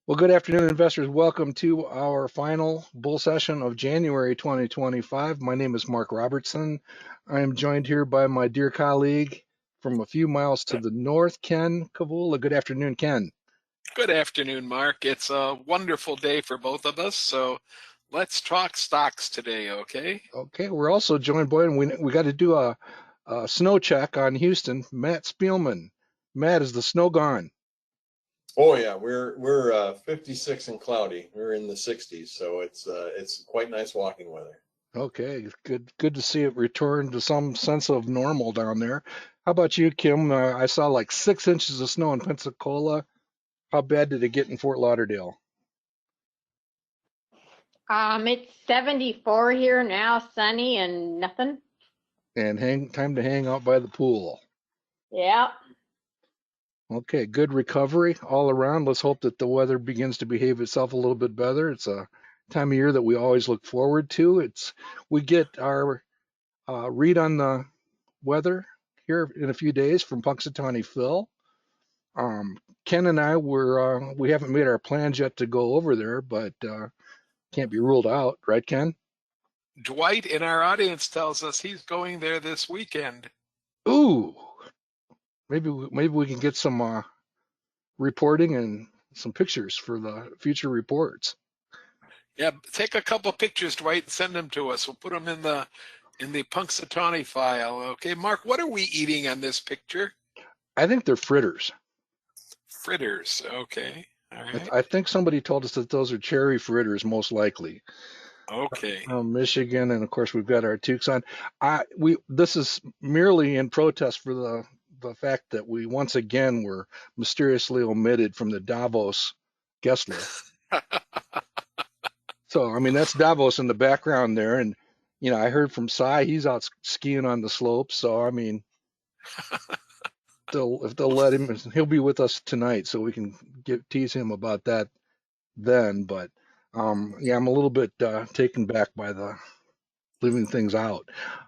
Well, good afternoon, investors. Welcome to our final bull session of January 2025. My name is Mark Robertson. I am joined here by my dear colleague from a few miles to the north, Ken Kavula. Good afternoon, Ken. Good afternoon, Mark. It's a wonderful day for both of us, so let's talk stocks today, okay? Okay, we're also joined by, and we got to do a snow check on Houston, Matt Spielman. Matt, is the snow gone? Oh yeah, we're 56 and cloudy. We're in the 60s, so it's quite nice walking weather. Okay, good to see it return to some sense of normal down there. How about you, Kim? I saw like 6 inches of snow in Pensacola. How bad did it get in Fort Lauderdale? It's 74 here now, sunny and nothing. And time to hang out by the pool. Yeah. Okay, good recovery all around. Let's hope that the weather begins to behave itself a little bit better. It's a time of year that we always look forward to. We get our read on the weather here in a few days from Punxsutawney Phil. Ken and I we haven't made our plans yet to go over there, but can't be ruled out, right, Ken? Dwight in our audience tells us he's going there this weekend. Ooh, maybe we can get some reporting and some pictures for the future reports. Yeah, take a couple pictures, Dwight, and send them to us. We'll put them in the Punxsutawney file. Okay, Mark, what are we eating on this picture? I think they're fritters. Fritters. Okay. All right. I think somebody told us that those are cherry fritters, most likely. Okay. From Michigan, and of course we've got our toques on. This is merely in protest for the fact that we once again were mysteriously omitted from the Davos guest list. So I mean that's Davos in the background there, and I heard from Cy he's out skiing on the slopes. So I mean, if they'll let him, he'll be with us tonight, so we can tease him about that then. But yeah, I'm a little bit taken back by the leaving things out.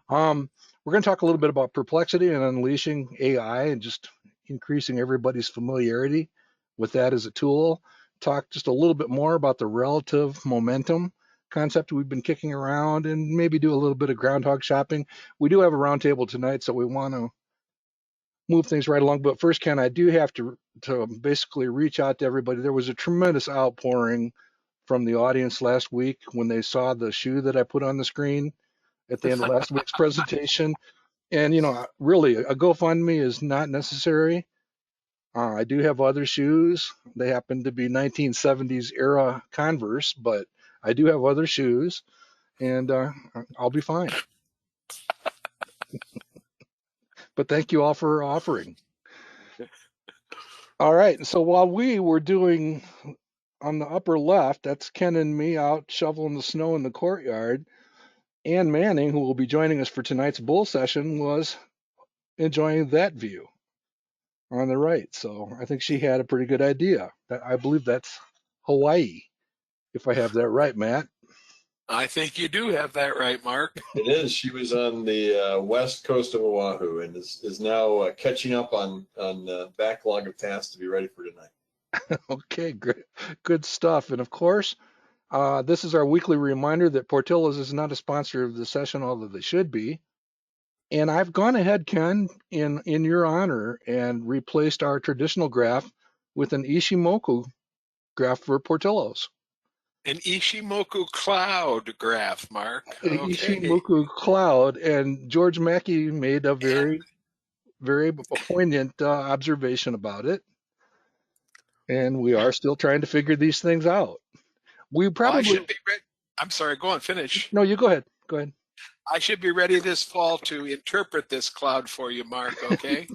We're going to talk a little bit about perplexity and unleashing AI and just increasing everybody's familiarity with that as a tool. Talk just a little bit more about the relative momentum concept we've been kicking around, and maybe do a little bit of groundhog shopping. We do have a roundtable tonight, so we want to move things right along. But first, Ken, I do have to basically reach out to everybody. There was a tremendous outpouring from the audience last week when they saw the shoe that I put on the screen at the end of last week's presentation. And, really, a GoFundMe is not necessary. I do have other shoes. They happen to be 1970s era Converse, but I do have other shoes, and I'll be fine. But thank you all for offering. All right. So while we were doing on the upper left, that's Ken and me out shoveling the snow in the courtyard. Ann Manning, who will be joining us for tonight's bull session, was enjoying that view on the right. So I think she had a pretty good idea. I believe that's Hawaii, if I have that right, Matt. I think you do have that right, Mark. It is. She was on the west coast of Oahu and is now catching up on backlog of tasks to be ready for tonight. Okay, great, good stuff. And of course, this is our weekly reminder that Portillo's is not a sponsor of the session, although they should be. And I've gone ahead, Ken, in your honor, and replaced our traditional graph with an Ishimoku graph for Portillo's. An Ishimoku cloud graph, Mark. Okay. Ishimoku cloud, and George Mackey made a very poignant observation about it. And we are still trying to figure these things out. We probably. I should be ready. I'm sorry, go on, finish. No, you go ahead. Go ahead. I should be ready this fall to interpret this cloud for you, Mark, okay?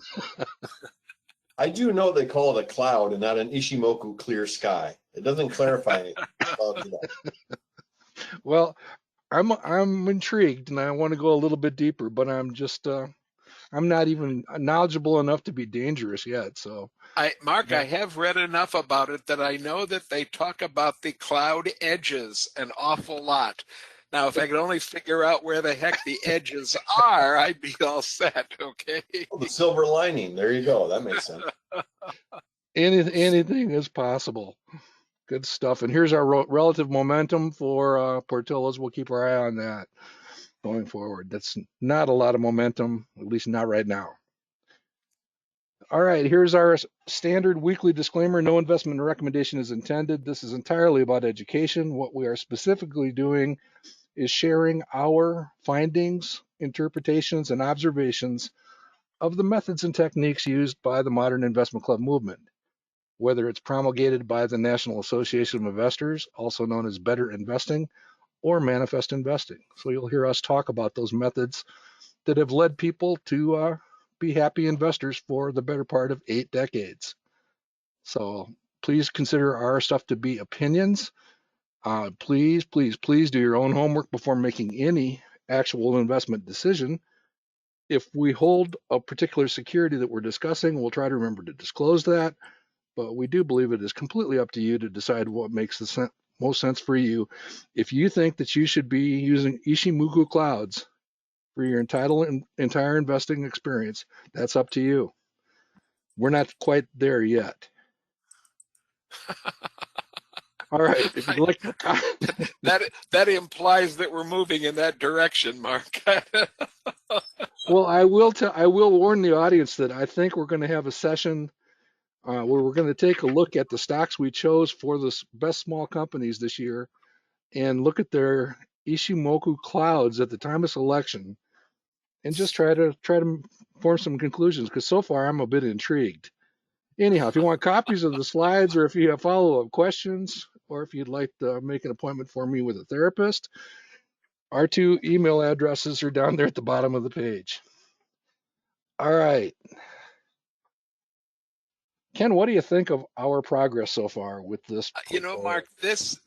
I do know they call it a cloud and not an Ishimoku clear sky. It doesn't clarify anything. Well, I'm intrigued, and I want to go a little bit deeper, but I'm just I'm not even knowledgeable enough to be dangerous yet. So, Mark, I have read enough about it that I know that they talk about the cloud edges an awful lot. Now, if I could only figure out where the heck the edges are, I'd be all set, okay? Oh, the silver lining. There you go. That makes sense. anything is possible. Good stuff. And here's our relative momentum for Portillo's. We'll keep our eye on that going forward. That's not a lot of momentum, at least not right now. All right, here's our standard weekly disclaimer. No investment recommendation is intended. This is entirely about education. What we are specifically doing is sharing our findings, interpretations, and observations of the methods and techniques used by the modern investment club movement, whether it's promulgated by the National Association of Investors, also known as Better Investing, or Manifest Investing. So you'll hear us talk about those methods that have led people to be happy investors for the better part of 8 decades. So please consider our stuff to be opinions. Please do your own homework before making any actual investment decision. If we hold a particular security that we're discussing, we'll try to remember to disclose that, but we do believe it is completely up to you to decide what makes the most sense for you. If you think that you should be using Ishimoku clouds for your entire investing experience, that's up to you. We're not quite there yet. All right, if you'd like. that implies that we're moving in that direction, Mark. Well, I will warn the audience that I think we're going to have a session where we're going to take a look at the stocks we chose for the best small companies this year and look at their Ishimoku clouds at the time of selection and just try to form some conclusions, because so far I'm a bit intrigued. Anyhow, if you want copies of the slides, or if you have follow-up questions, or if you'd like to make an appointment for me with a therapist, our 2 email addresses are down there at the bottom of the page. All right. Ken, what do you think of our progress so far with this portfolio? Mark, this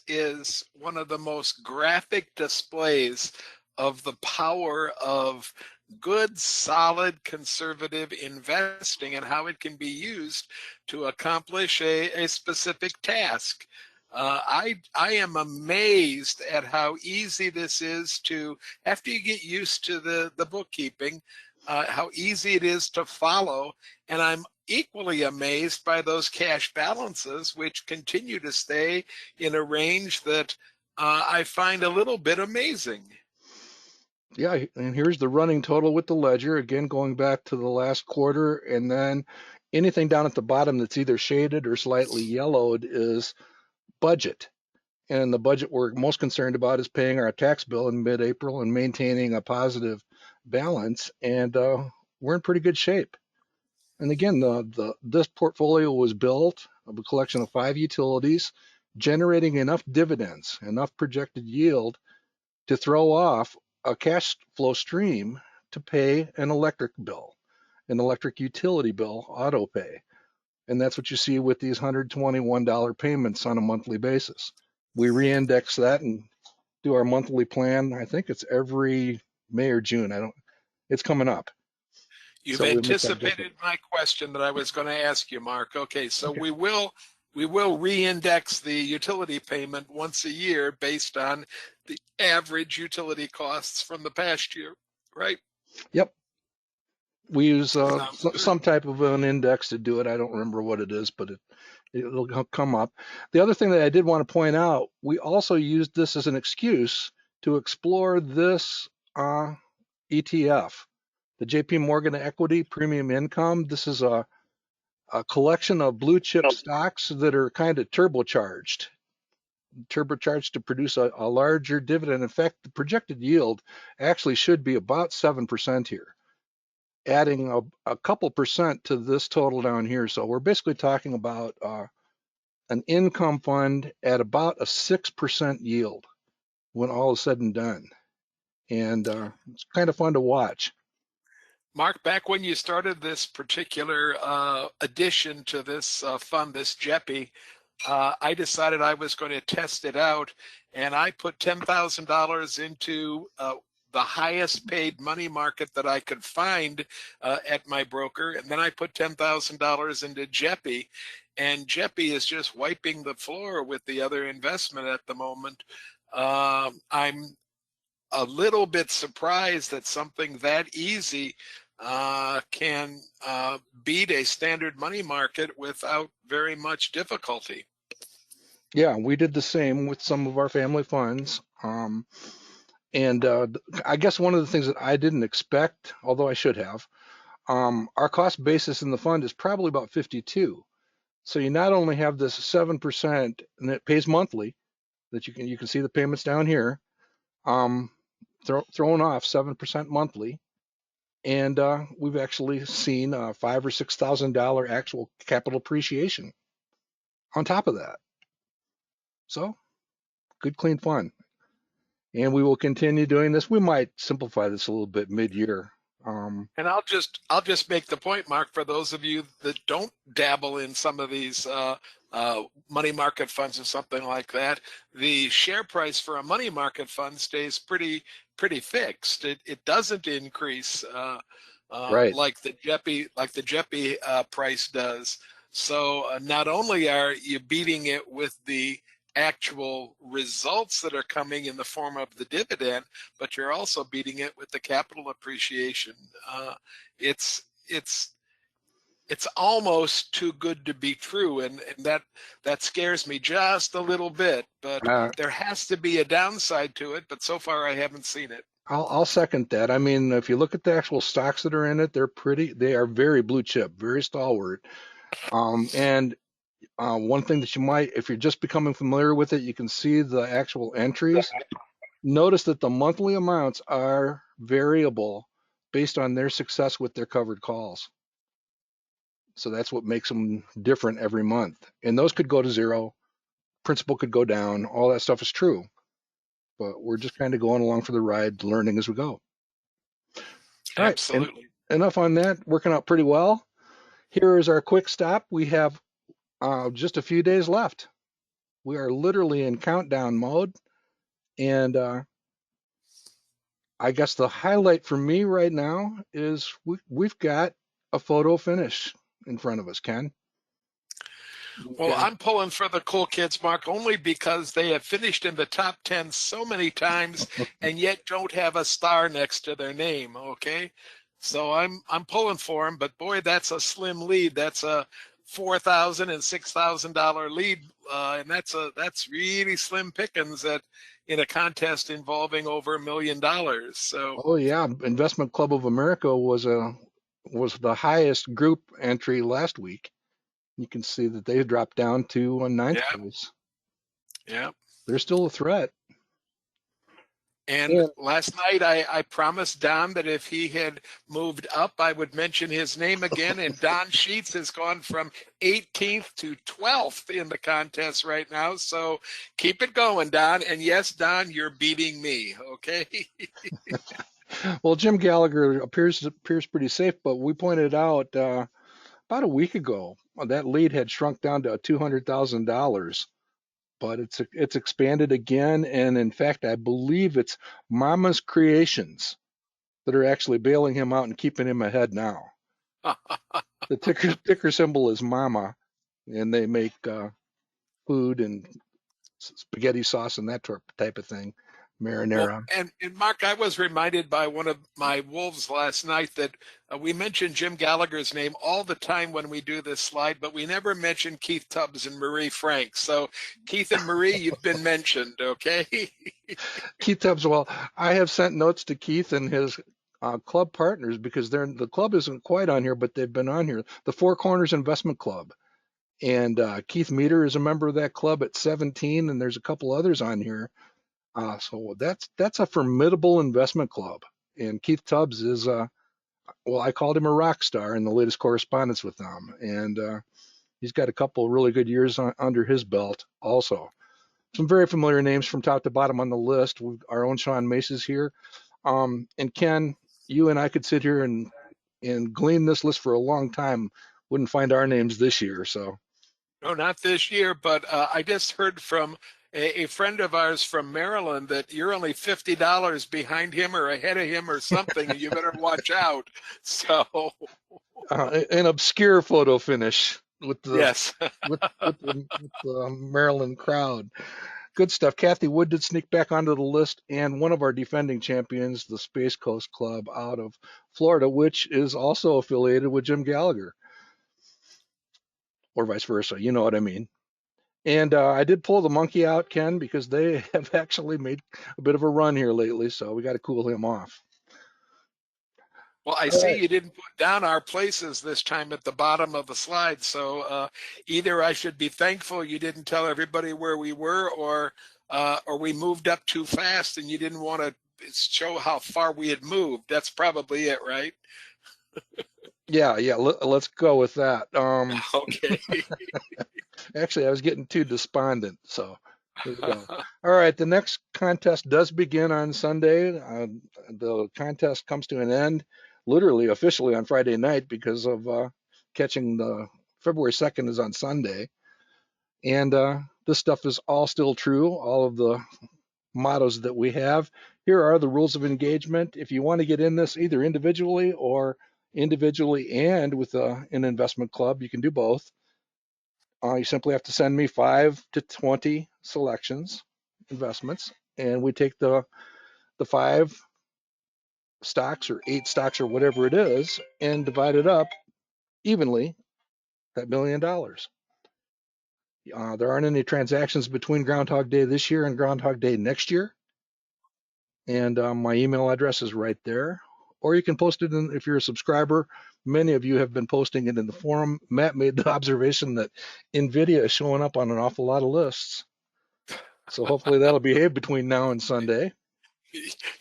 is one of the most graphic displays of the power of good, solid, conservative investing and how it can be used to accomplish a specific task. I am amazed at how easy this is to, after you get used to the bookkeeping, how easy it is to follow. And I'm equally amazed by those cash balances, which continue to stay in a range that I find a little bit amazing. Yeah, and here's the running total with the ledger, again going back to the last quarter, and then anything down at the bottom that's either shaded or slightly yellowed is budget. And the budget we're most concerned about is paying our tax bill in mid-April and maintaining a positive balance, and we're in pretty good shape. And again, this portfolio was built of a collection of 5 utilities, generating enough dividends, enough projected yield to throw off a cash flow stream to pay an electric bill, an electric utility bill, auto pay. And that's what you see with these $121 payments on a monthly basis. We re-index that and do our monthly plan. I think it's every May or June. It's coming up. You've So anticipated my question that I was going to ask you, Mark. Okay, so okay. We will re-index the utility payment once a year based on the average utility costs from the past year, right? Yep. We use some type of an index to do it. I don't remember what it is, but it'll come up. The other thing that I did want to point out, we also used this as an excuse to explore this ETF, the JP Morgan Equity Premium Income. This is a collection of blue chip stocks that are kind of turbocharged to produce a larger dividend. In fact, the projected yield actually should be about 7% here, adding a couple percent to this total down here. So we're basically talking about an income fund at about a 6% yield when all is said and done. And it's kind of fun to watch. Mark, back when you started this particular addition to this fund, this JEPI, I decided I was going to test it out, and I put $10,000 into the highest paid money market that I could find at my broker, and then I put $10,000 into JEPI, and JEPI is just wiping the floor with the other investment at the moment. I'm a little bit surprised that something that easy can beat a standard money market without very much difficulty. Yeah, we did the same with some of our family funds. And I guess one of the things that I didn't expect, although I should have, our cost basis in the fund is probably about 52. So you not only have this 7% and it pays monthly, that you can see the payments down here, um, thrown off 7% monthly, and we've actually seen $5,000 or $6,000 actual capital appreciation on top of that. So good, clean fun. And we will continue doing this. We might simplify this a little bit mid-year. And I'll just make the point, Mark, for those of you that don't dabble in some of these money market funds or something like that, the share price for a money market fund stays pretty fixed. It doesn't increase Right. like the JEPI price does. So not only are you beating it with the actual results that are coming in the form of the dividend, but you're also beating it with the capital appreciation. It's almost too good to be true, and that scares me just a little bit. But Uh, there has to be a downside to it. But so far, I haven't seen it. I'll second that. I mean, if you look at the actual stocks that are in it, they are very blue chip, very stalwart. And one thing that you might, if you're just becoming familiar with it, you can see the actual entries. Notice that the monthly amounts are variable based on their success with their covered calls. So that's what makes them different every month. And those could go to zero, principal could go down, all that stuff is true. But we're just kind of going along for the ride, learning as we go. All right, and Absolutely. enough on that. Working out pretty well. Here is our quick stop. We have just a few days left. We are literally in countdown mode. And I guess the highlight for me right now is we've got a photo finish in front of us, Ken. We've Well, got, I'm pulling for the cool kids, Mark, only because they have finished in the top 10 so many times and yet don't have a star next to their name. Okay. So I'm pulling for them, but boy, that's a slim lead. That's a $4,000 and $6,000 lead. And that's really slim pickings in a contest involving over $1 million. So oh yeah, Investment Club of America was the highest group entry last week. You can see that they dropped down to ninth yeah, place. yeah. They're still a threat. And Yeah. last night I promised Don that if he had moved up, I would mention his name again. And Don Sheets has gone from 18th to 12th in the contest right now. So keep it going, Don. And yes, Don, you're beating me. Okay. Well, Jim Gallagher appears pretty safe, but we pointed out about a week ago that lead had shrunk down to $200,000, but it's expanded again, and in fact, I believe it's Mama's Creations that are actually bailing him out and keeping him ahead now. The ticker symbol is Mama, and they make food and spaghetti sauce and that type of thing, Well, marinara. and Mark, I was reminded by one of my wolves last night that we mention Jim Gallagher's name all the time when we do this slide, but we never mention Keith Tubbs and Marie Frank. So Keith and Marie, you've been mentioned, okay? Keith Tubbs, well, I have sent notes to Keith and his club partners because the club isn't quite on here, but they've been on here. The Four Corners Investment Club, and Keith Meter is a member of that club at 17, and there's a couple others on here. So that's a formidable investment club. And Keith Tubbs is well, I called him a rock star in the latest correspondence with them, and he's got a couple of really good years under his belt also. Some very familiar names from top to bottom on the list. Our own Sean Mace is here. And Ken, you and I could sit here and glean this list for a long time. Wouldn't find our names this year. So No, not this year, but I just heard from a friend of ours from Maryland that you're only $50 behind him or ahead of him or something, and you better watch out. So, an obscure photo finish with the yes. with the Maryland crowd. Good stuff. Kathy Wood did sneak back onto the list, and one of our defending champions, the Space Coast Club out of Florida, which is also affiliated with Jim Gallagher, or vice versa. You know what I mean. And I did pull the monkey out, Ken, because they have actually made a bit of a run here lately, so we got to cool him off. Well, I All see right. you didn't put down our places this time at the bottom of the slide. So either I should be thankful you didn't tell everybody where we were, or we moved up too fast and you didn't want to show how far we had moved. That's probably it, right? Yeah, let's go with that. Okay. Actually, I was getting too despondent, so here we go. All right, the next contest does begin on Sunday. The contest comes to an end, literally officially on Friday night because of catching the February 2nd is on Sunday. And this stuff is all still true, all of the mottos that we have. Here are the rules of engagement. If you want to get in this either individually or individually and with an investment club, you can do both. You simply have to send me 5 to 20 selections, investments, and we take the 5 stocks or 8 stocks or whatever it is and divide it up evenly, that $1 million. There aren't any transactions between Groundhog Day this year and Groundhog Day next year. And my email address is right there. Or you can post it in, if you're a subscriber. Many of you have been posting it in the forum. Matt made the observation that NVIDIA is showing up on an awful lot of lists. So hopefully that'll behave between now and Sunday.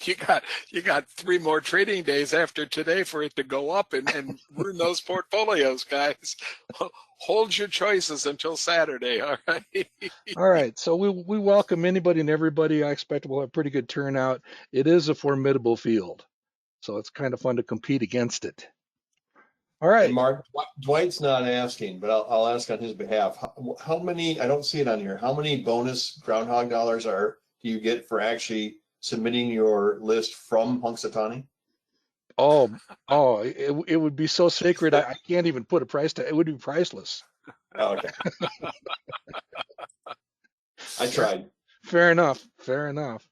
You got 3 more trading days after today for it to go up and ruin those portfolios, guys. Hold your choices until Saturday, all right? All right, so we welcome anybody and everybody. I expect we'll have pretty good turnout. It is a formidable field, so it's kind of fun to compete against it. All And right. Mark, Dwight's not asking, but I'll ask on his behalf. How many, I don't see it on here, how many bonus Groundhog dollars do you get for actually submitting your list from Punxsutawney? It would be so sacred. I can't even put a price tag. It would be priceless. Oh, okay. I tried. Fair enough. Fair enough.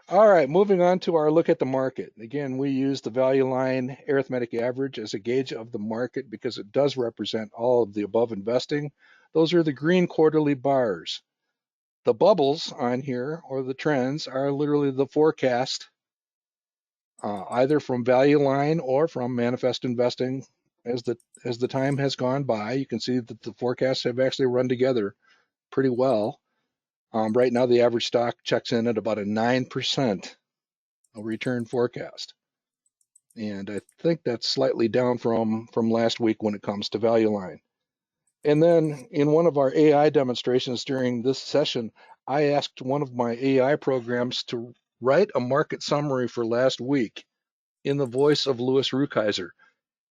All right, moving on to our look at the market. Again, we use the value line arithmetic average as a gauge of the market because it does represent all of the above investing. Those are the green quarterly bars. The bubbles on here, or the trends, are literally the forecast, either from value line or from manifest investing. As the time has gone by, you can see that the forecasts have actually run together pretty well. Right now, the average stock checks in at about a 9% return forecast. And I think that's slightly down from last week when it comes to value line. And then in one of our AI demonstrations during this session, I asked one of my AI programs to write a market summary for last week in the voice of Louis Rukeyser.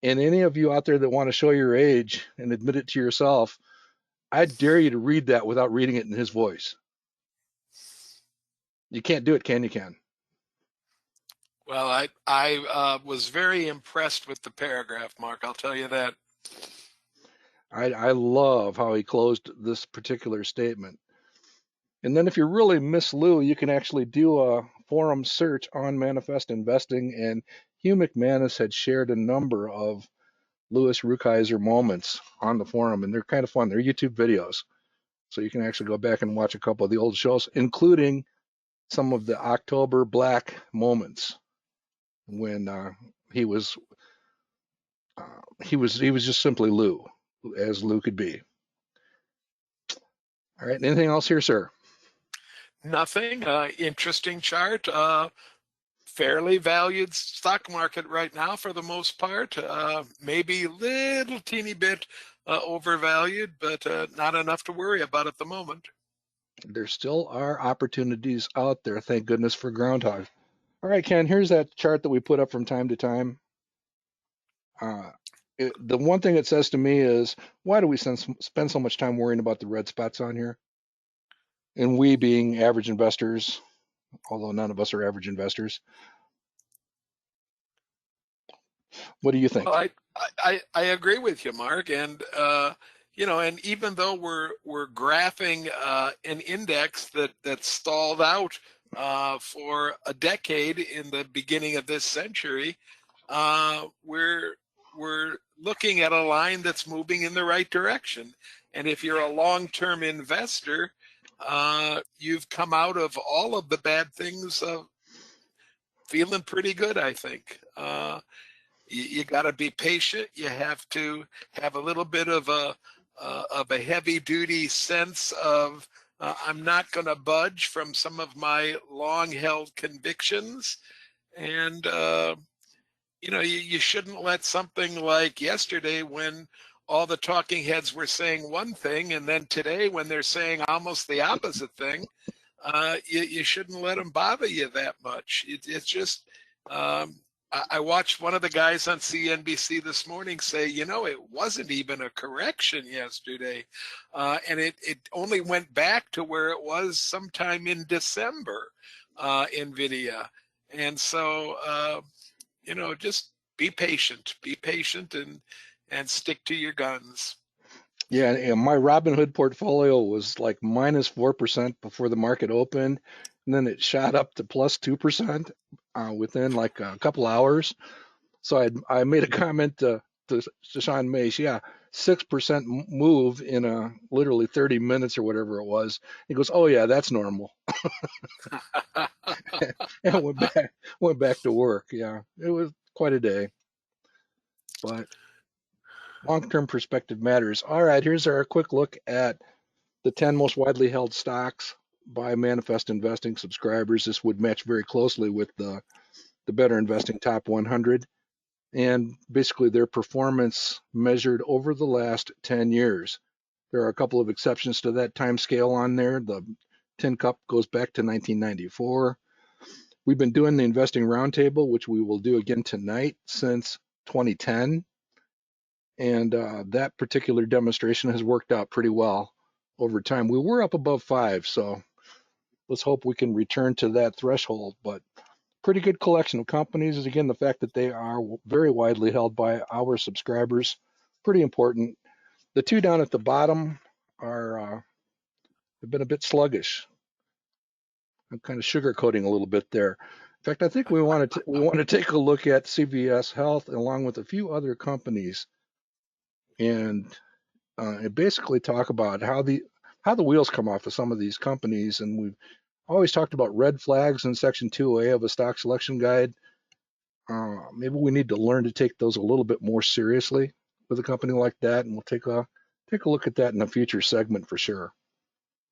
And any of you out there that want to show your age and admit it to yourself, I dare you to read that without reading it in his voice. You can't do it, can you, Ken? Well, I was very impressed with the paragraph, Mark. I'll tell you that. I love how he closed this particular statement. And then if you really miss Lou, you can actually do a forum search on manifest investing. And Hugh McManus had shared a number of Louis Rukeyser moments on the forum, and they're kind of fun. They're YouTube videos. So you can actually go back and watch a couple of the old shows, including some of the October Black moments when he was just simply Lou, as Lou could be. All right, anything else here, sir? Nothing. Interesting chart. Fairly valued stock market right now for the most part. Maybe a little teeny bit overvalued, but not enough to worry about at the moment. There still are opportunities out there. Thank goodness for Groundhog. All right, Ken, here's that chart that we put up from time to time. The one thing it says to me is, why do we spend so much time worrying about the red spots on here? And we being average investors, although none of us are average investors. What do you think? Well, I agree with you, Mark, and and even though we're graphing an index that stalled out for a decade in the beginning of this century, we're looking at a line that's moving in the right direction. And if you're a long-term investor, you've come out of all of the bad things feeling pretty good, I think. You got to be patient. You have to have a little bit of a heavy-duty sense of I'm not going to budge from some of my long-held convictions, and you shouldn't let something like yesterday, when all the talking heads were saying one thing, and then today when they're saying almost the opposite thing, you shouldn't let them bother you that much. It's just, I watched one of the guys on CNBC this morning say, it wasn't even a correction yesterday. And it only went back to where it was sometime in December, NVIDIA. And so, just be patient and stick to your guns. Yeah, and my Robinhood portfolio was like minus 4% before the market opened, and then it shot up to plus 2% within like a couple hours. So I made a comment to Sean Mace, yeah, 6% move in literally 30 minutes or whatever it was. He goes, oh yeah, that's normal, and went back to work. Yeah, it was quite a day, but long-term perspective matters. All right, here's our quick look at the 10 most widely held stocks by Manifest Investing subscribers. This would match very closely with the Better Investing Top 100, and basically their performance measured over the last 10 years. There are a couple of exceptions to that time scale on there. The Tin Cup goes back to 1994. We've been doing the Investing Roundtable, which we will do again tonight, since 2010. And that particular demonstration has worked out pretty well over time. We were up above 5, so let's hope we can return to that threshold. But pretty good collection of companies is, again, the fact that they are very widely held by our subscribers, pretty important. The two down at the bottom are have been a bit sluggish. I'm kind of sugarcoating a little bit there. In fact, I think we want to take a look at CVS Health along with a few other companies, and basically talk about how the wheels come off of some of these companies. And we've always talked about red flags in Section 2A of a stock selection guide. Maybe we need to learn to take those a little bit more seriously with a company like that, and we'll take a look at that in a future segment for sure.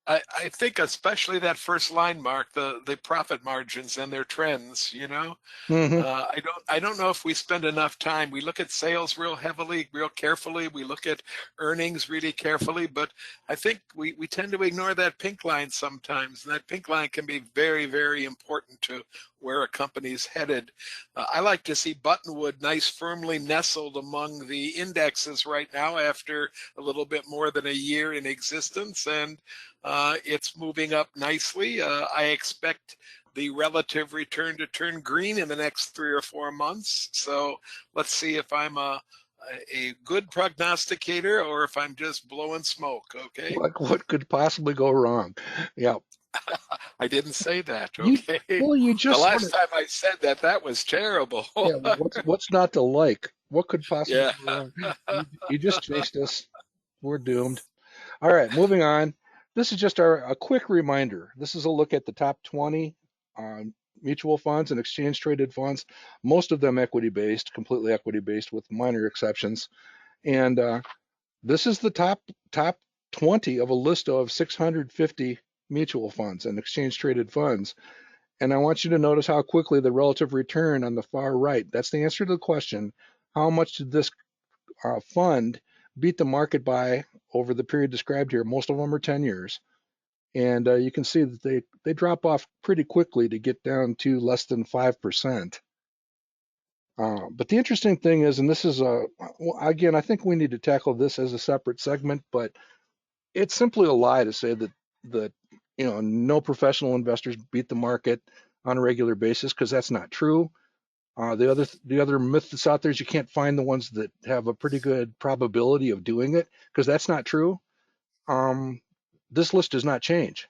I think especially that first line, Mark, the profit margins and their trends, Mm-hmm. I don't know if we spend enough time. We look at sales real heavily, real carefully. We look at earnings really carefully, but I think we tend to ignore that pink line sometimes. And that pink line can be very, very important to where a company's headed. I like to see Buttonwood nice, firmly nestled among the indexes right now after a little bit more than a year in existence, and it's moving up nicely. I expect the relative return to turn green in the next 3 or 4 months. So let's see if I'm a good prognosticator or if I'm just blowing smoke. Okay. What could possibly go wrong? Yeah. I didn't say that. You Okay. you just the last time I said that was terrible. yeah. What's not to like? What could possibly Yeah. go wrong? You just chased us. We're doomed. All right, moving on. This is just a quick reminder. This is a look at the top 20 mutual funds and exchange traded funds, most of them equity based, completely equity based with minor exceptions. And this is the top 20 of a list of 650 mutual funds and exchange traded funds. And I want you to notice how quickly the relative return on the far right, that's the answer to the question, how much did this fund beat the market by over the period described here? Most of them are 10 years. And you can see that they drop off pretty quickly to get down to less than 5%. But the interesting thing is, and this is again, I think we need to tackle this as a separate segment, but it's simply a lie to say that no professional investors beat the market on a regular basis, because that's not true. The other myth that's out there is you can't find the ones that have a pretty good probability of doing it, because that's not true. This list does not change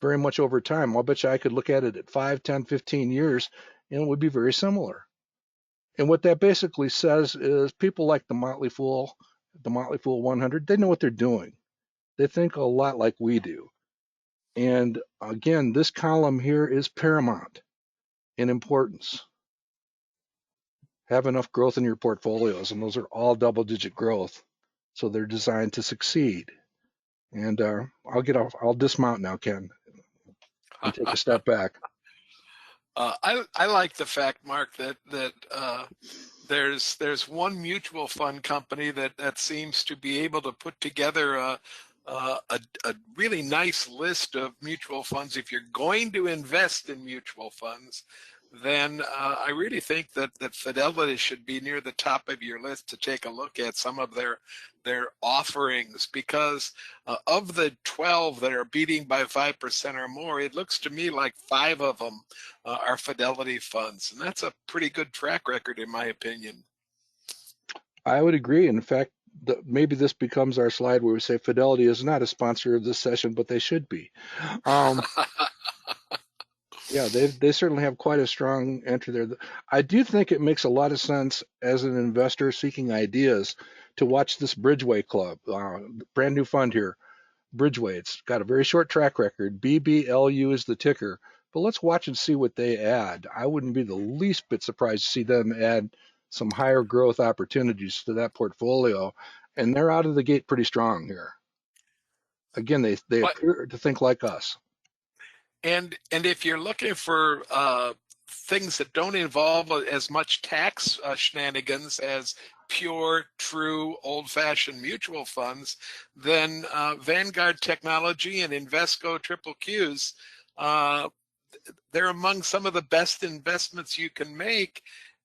very much over time. I'll bet you I could look at it at 5, 10, 15 years, and it would be very similar. And what that basically says is people like the Motley Fool 100, they know what they're doing. They think a lot like we do. And again, this column here is paramount in importance. Have enough growth in your portfolios, and those are all double-digit growth. So they're designed to succeed. And I'll dismount now, Ken, and take a step back. I like the fact, Mark, that there's one mutual fund company that seems to be able to put together a really nice list of mutual funds. If you're going to invest in mutual funds, then I really think that Fidelity should be near the top of your list to take a look at some of their offerings, because of the 12 that are beating by 5% or more, it looks to me like 5 of them are Fidelity funds, and that's a pretty good track record in my opinion. I would agree. In fact, maybe this becomes our slide where we say Fidelity is not a sponsor of this session, but they should be. Yeah, they certainly have quite a strong entry there. I do think it makes a lot of sense as an investor seeking ideas to watch this Bridgeway Club, brand new fund here, Bridgeway. It's got a very short track record. BBLU is the ticker, but let's watch and see what they add. I wouldn't be the least bit surprised to see them add some higher growth opportunities to that portfolio, and they're out of the gate pretty strong here. Again, they appear to think like us. And if you're looking for things that don't involve as much tax shenanigans as pure, true, old-fashioned mutual funds, then Vanguard Technology and Invesco Triple Qs, they're among some of the best investments you can make,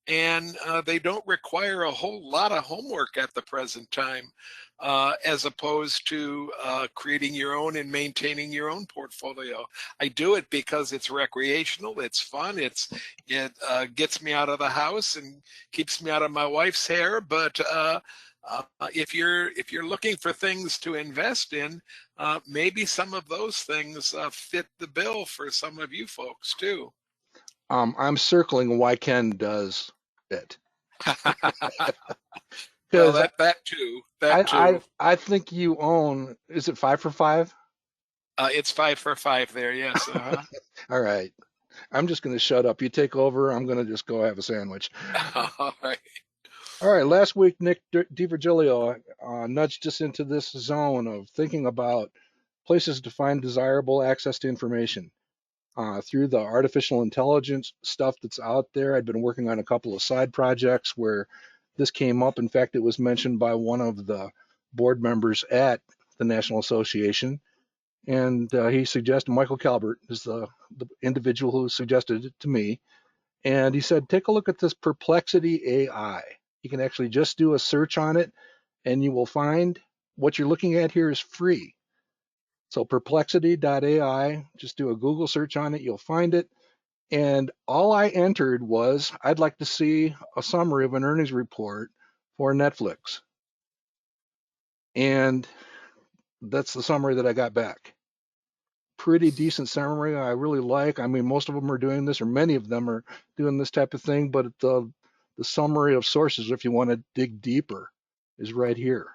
and they don't require a whole lot of homework at the present time, as opposed to creating your own and maintaining your own portfolio. I do it because it's recreational, it's fun, it gets me out of the house and keeps me out of my wife's hair. But if you're looking for things to invest in, maybe some of those things fit the bill for some of you folks too. I'm circling why Ken does it. Well, that too. I think you own, is it 5 for 5? It's 5 for 5 there, yes. All right. I'm just going to shut up. You take over. I'm going to just go have a sandwich. All right. All right. Last week, Nick DiVirgilio nudged us into this zone of thinking about places to find desirable access to information. Through the artificial intelligence stuff that's out there, I'd been working on a couple of side projects where this came up. In fact, it was mentioned by one of the board members at the National Association. And he suggested, Michael Calvert is the individual who suggested it to me. And he said, take a look at this Perplexity AI. You can actually just do a search on it, and you will find what you're looking at here is free. So perplexity.ai, just do a Google search on it, you'll find it. And all I entered was, I'd like to see a summary of an earnings report for Netflix. And that's the summary that I got back. Pretty decent summary. I really like. I mean, most of them are doing this, or many of them are doing this type of thing, but the summary of sources, if you want to dig deeper, is right here.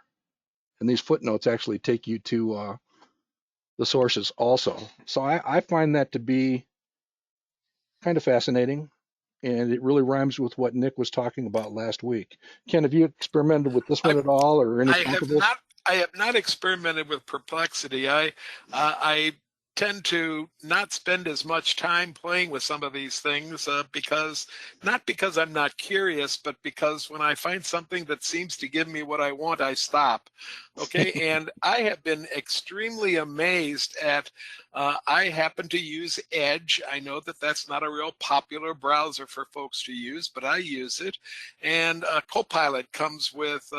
And these footnotes actually take you to the sources also. So I find that to be kind of fascinating, and it really rhymes with what Nick was talking about last week. Ken, have you experimented with this one at all, or any comparables? I have not experimented with Perplexity. I tend to not spend as much time playing with some of these things not because I'm not curious, but because when I find something that seems to give me what I want, I stop. Okay, and I have been extremely amazed at, I happen to use Edge. I know that that's not a real popular browser for folks to use, but I use it. And Copilot comes with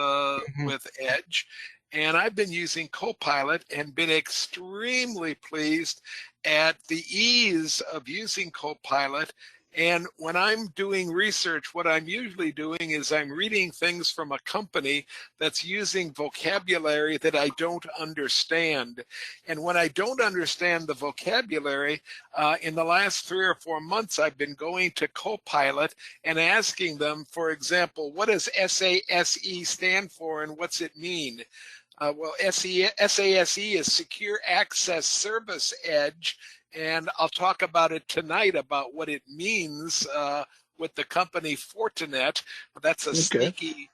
Edge. And I've been using Copilot and been extremely pleased at the ease of using Copilot And when I'm doing research, what I'm usually doing is I'm reading things from a company that's using vocabulary that I don't understand. And when I don't understand the vocabulary, in the last 3 or 4 months, I've been going to Copilot and asking them, for example, what does SASE stand for and what's it mean? Well, SASE is Secure Access Service Edge, and I'll talk about it tonight about what it means with the company Fortinet. That's Okay.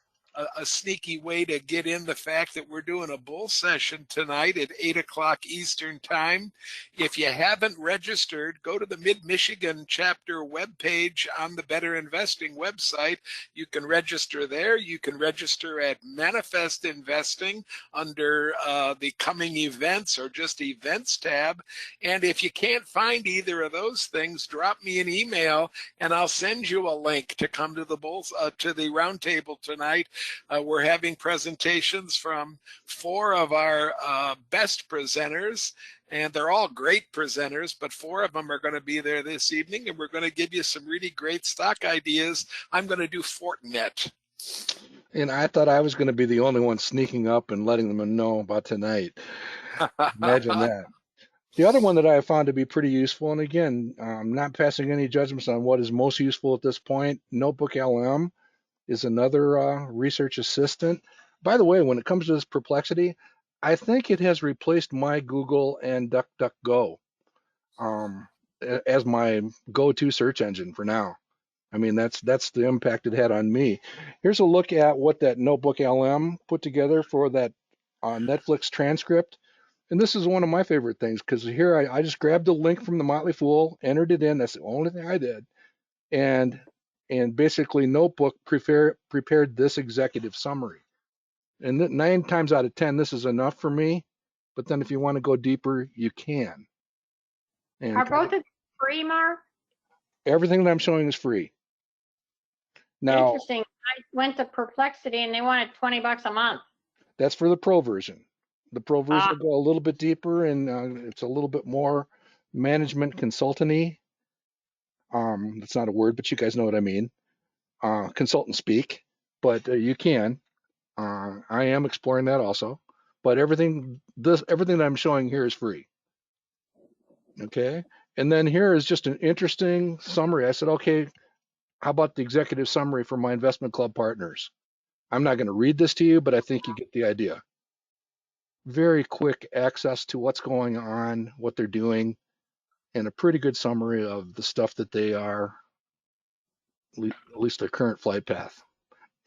a sneaky way to get in the fact that we're doing a bull session tonight at 8 o'clock Eastern time. If you haven't registered, go to the Mid-Michigan chapter webpage on the Better Investing website. You can register there. You can register at Manifest Investing under the coming events or just events tab. And if you can't find either of those things, drop me an email and I'll send you a link to come to the roundtable tonight. We're having presentations from 4 of our best presenters, and they're all great presenters, but 4 of them are going to be there this evening, and we're going to give you some really great stock ideas. I'm going to do Fortinet. And I thought I was going to be the only one sneaking up and letting them know about tonight. Imagine that. The other one that I have found to be pretty useful, and again, I'm not passing any judgments on what is most useful at this point. Notebook LM is another research assistant. By the way, when it comes to this Perplexity, I think it has replaced my Google and DuckDuckGo as my go-to search engine for now. I mean, that's the impact it had on me. Here's a look at what that Notebook LM put together for that Netflix transcript. And this is one of my favorite things because here I just grabbed a link from the Motley Fool, entered it in. That's the only thing I did. And basically Notebook prepared this executive summary. And 9 times out of 10, this is enough for me. But then if you want to go deeper, you can. And Are both of them free, Mark? everything that I'm showing is free. Now, Interesting. I went to Perplexity and they wanted $20 a month. that's for the Pro version. The Pro version will go a little bit deeper, and it's a little bit more management consultant-y. That's not a word, but you guys know what I mean. Consultant speak, but you can. I am exploring that also, but everything that I'm showing here is free. Okay, and then here is just an interesting summary. I said, okay, how about the executive summary for my investment club partners? I'm not going to read this to you, but I think you get the idea. Very quick access to what's going on, what they're doing, and a pretty good summary of the stuff that they are, at least their current flight path.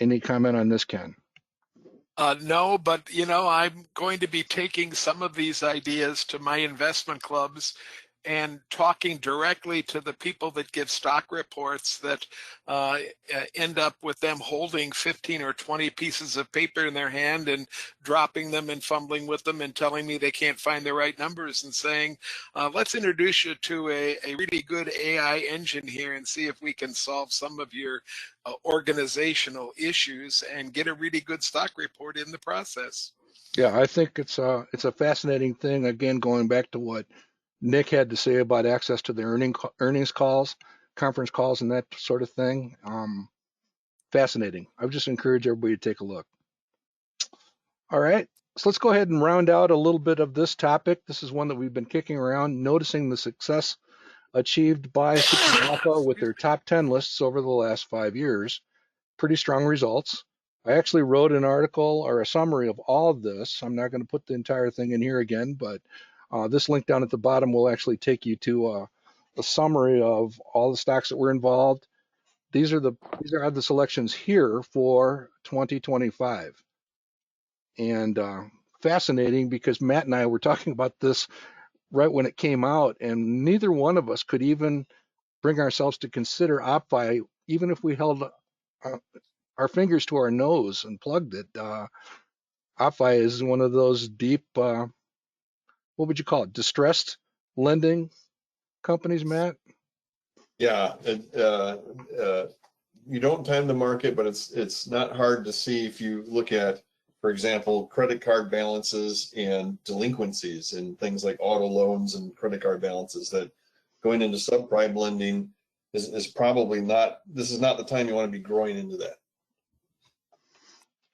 Any comment on this, Ken? No, but I'm going to be taking some of these ideas to my investment clubs and talking directly to the people that give stock reports that end up with them holding 15 or 20 pieces of paper in their hand and dropping them and fumbling with them and telling me they can't find the right numbers and saying, let's introduce you to a really good AI engine here and see if we can solve some of your organizational issues and get a really good stock report in the process. Yeah, I think it's a fascinating thing. Again, going back to what Nick had to say about access to the earnings calls, conference calls, and that sort of thing. Fascinating. I would just encourage everybody to take a look. All right, so let's go ahead and round out a little bit of this topic. This is one that we've been kicking around, noticing the success achieved by Super Alpha with their top 10 lists over the last 5 years. Pretty strong results. I actually wrote an article or a summary of all of this. I'm not going to put the entire thing in here again, but this link down at the bottom will actually take you to a summary of all the stocks that were involved. These are the selections here for 2025. And fascinating because Matt and I were talking about this right when it came out, and neither one of us could even bring ourselves to consider OppFi, even if we held our fingers to our nose and plugged it. OppFi is one of those deep, what would you call it, distressed lending companies, Matt? Yeah, you don't time the market, but it's not hard to see if you look at, for example, credit card balances and delinquencies and things like auto loans and credit card balances that going into subprime lending, is probably not, this is not the time you want to be growing into that.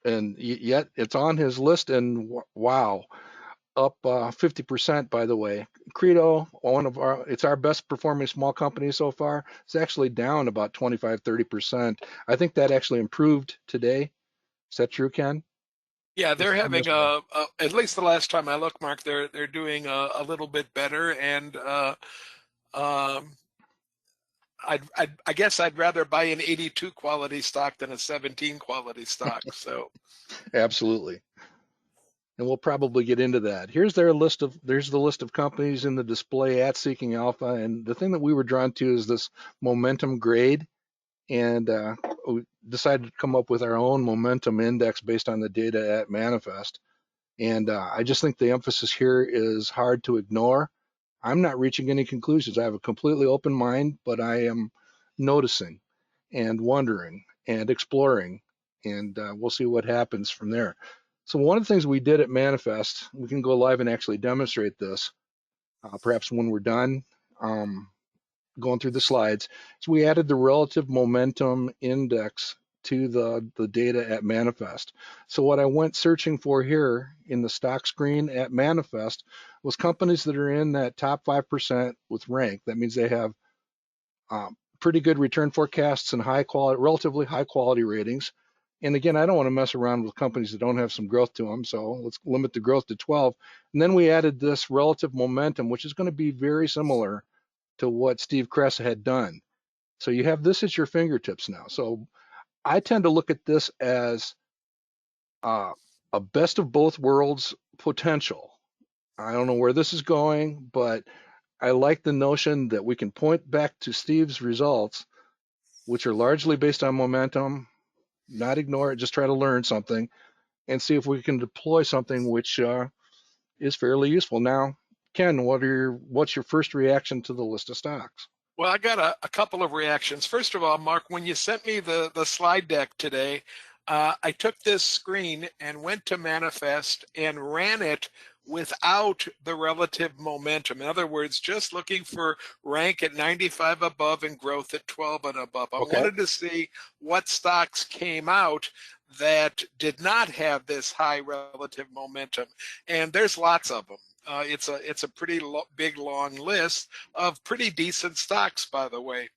And yet it's on his list, and wow, up 50%, by the way. Credo, it's our best performing small company so far. It's actually down about 25-30%. I think that actually improved today. Is that true, Ken? Yeah, they're having yesterday. at least the last time I looked, Mark, they're doing a little bit better, and um, I guess I'd rather buy an 82 quality stock than a 17 quality stock. So Absolutely. And we'll probably get into that. There's the list of companies in the display at Seeking Alpha. And the thing that we were drawn to is this momentum grade. And we decided to come up with our own momentum index based on the data at Manifest. And I just think the emphasis here is hard to ignore. I'm not reaching any conclusions. I have a completely open mind, but I am noticing and wondering and exploring, and we'll see what happens from there. So one of the things we did at Manifest, we can go live and actually demonstrate this, perhaps when we're done going through the slides, is we added the relative momentum index to the data at Manifest. So what I went searching for here in the stock screen at Manifest was companies that are in that top 5% with rank. That means they have pretty good return forecasts and relatively high quality ratings. And again, I don't want to mess around with companies that don't have some growth to them. So let's limit the growth to 12. And then we added this relative momentum, which is going to be very similar to what Steve Kress had done. So you have this at your fingertips now. So I tend to look at this as a best of both worlds potential. I don't know where this is going, but I like the notion that we can point back to Steve's results, which are largely based on momentum, not ignore it, just try to learn something and see if we can deploy something which is fairly useful. Now, Ken, what's your first reaction to the list of stocks? well, I got a couple of reactions. First of all, Mark, when you sent me the slide deck today, I took this screen and went to Manifest and ran it without the relative momentum. In other words, just looking for rank at 95 above and growth at 12 and above. I Okay. wanted to see what stocks came out that did not have this high relative momentum, and there's lots of them. It's a pretty big long list of pretty decent stocks, by the way.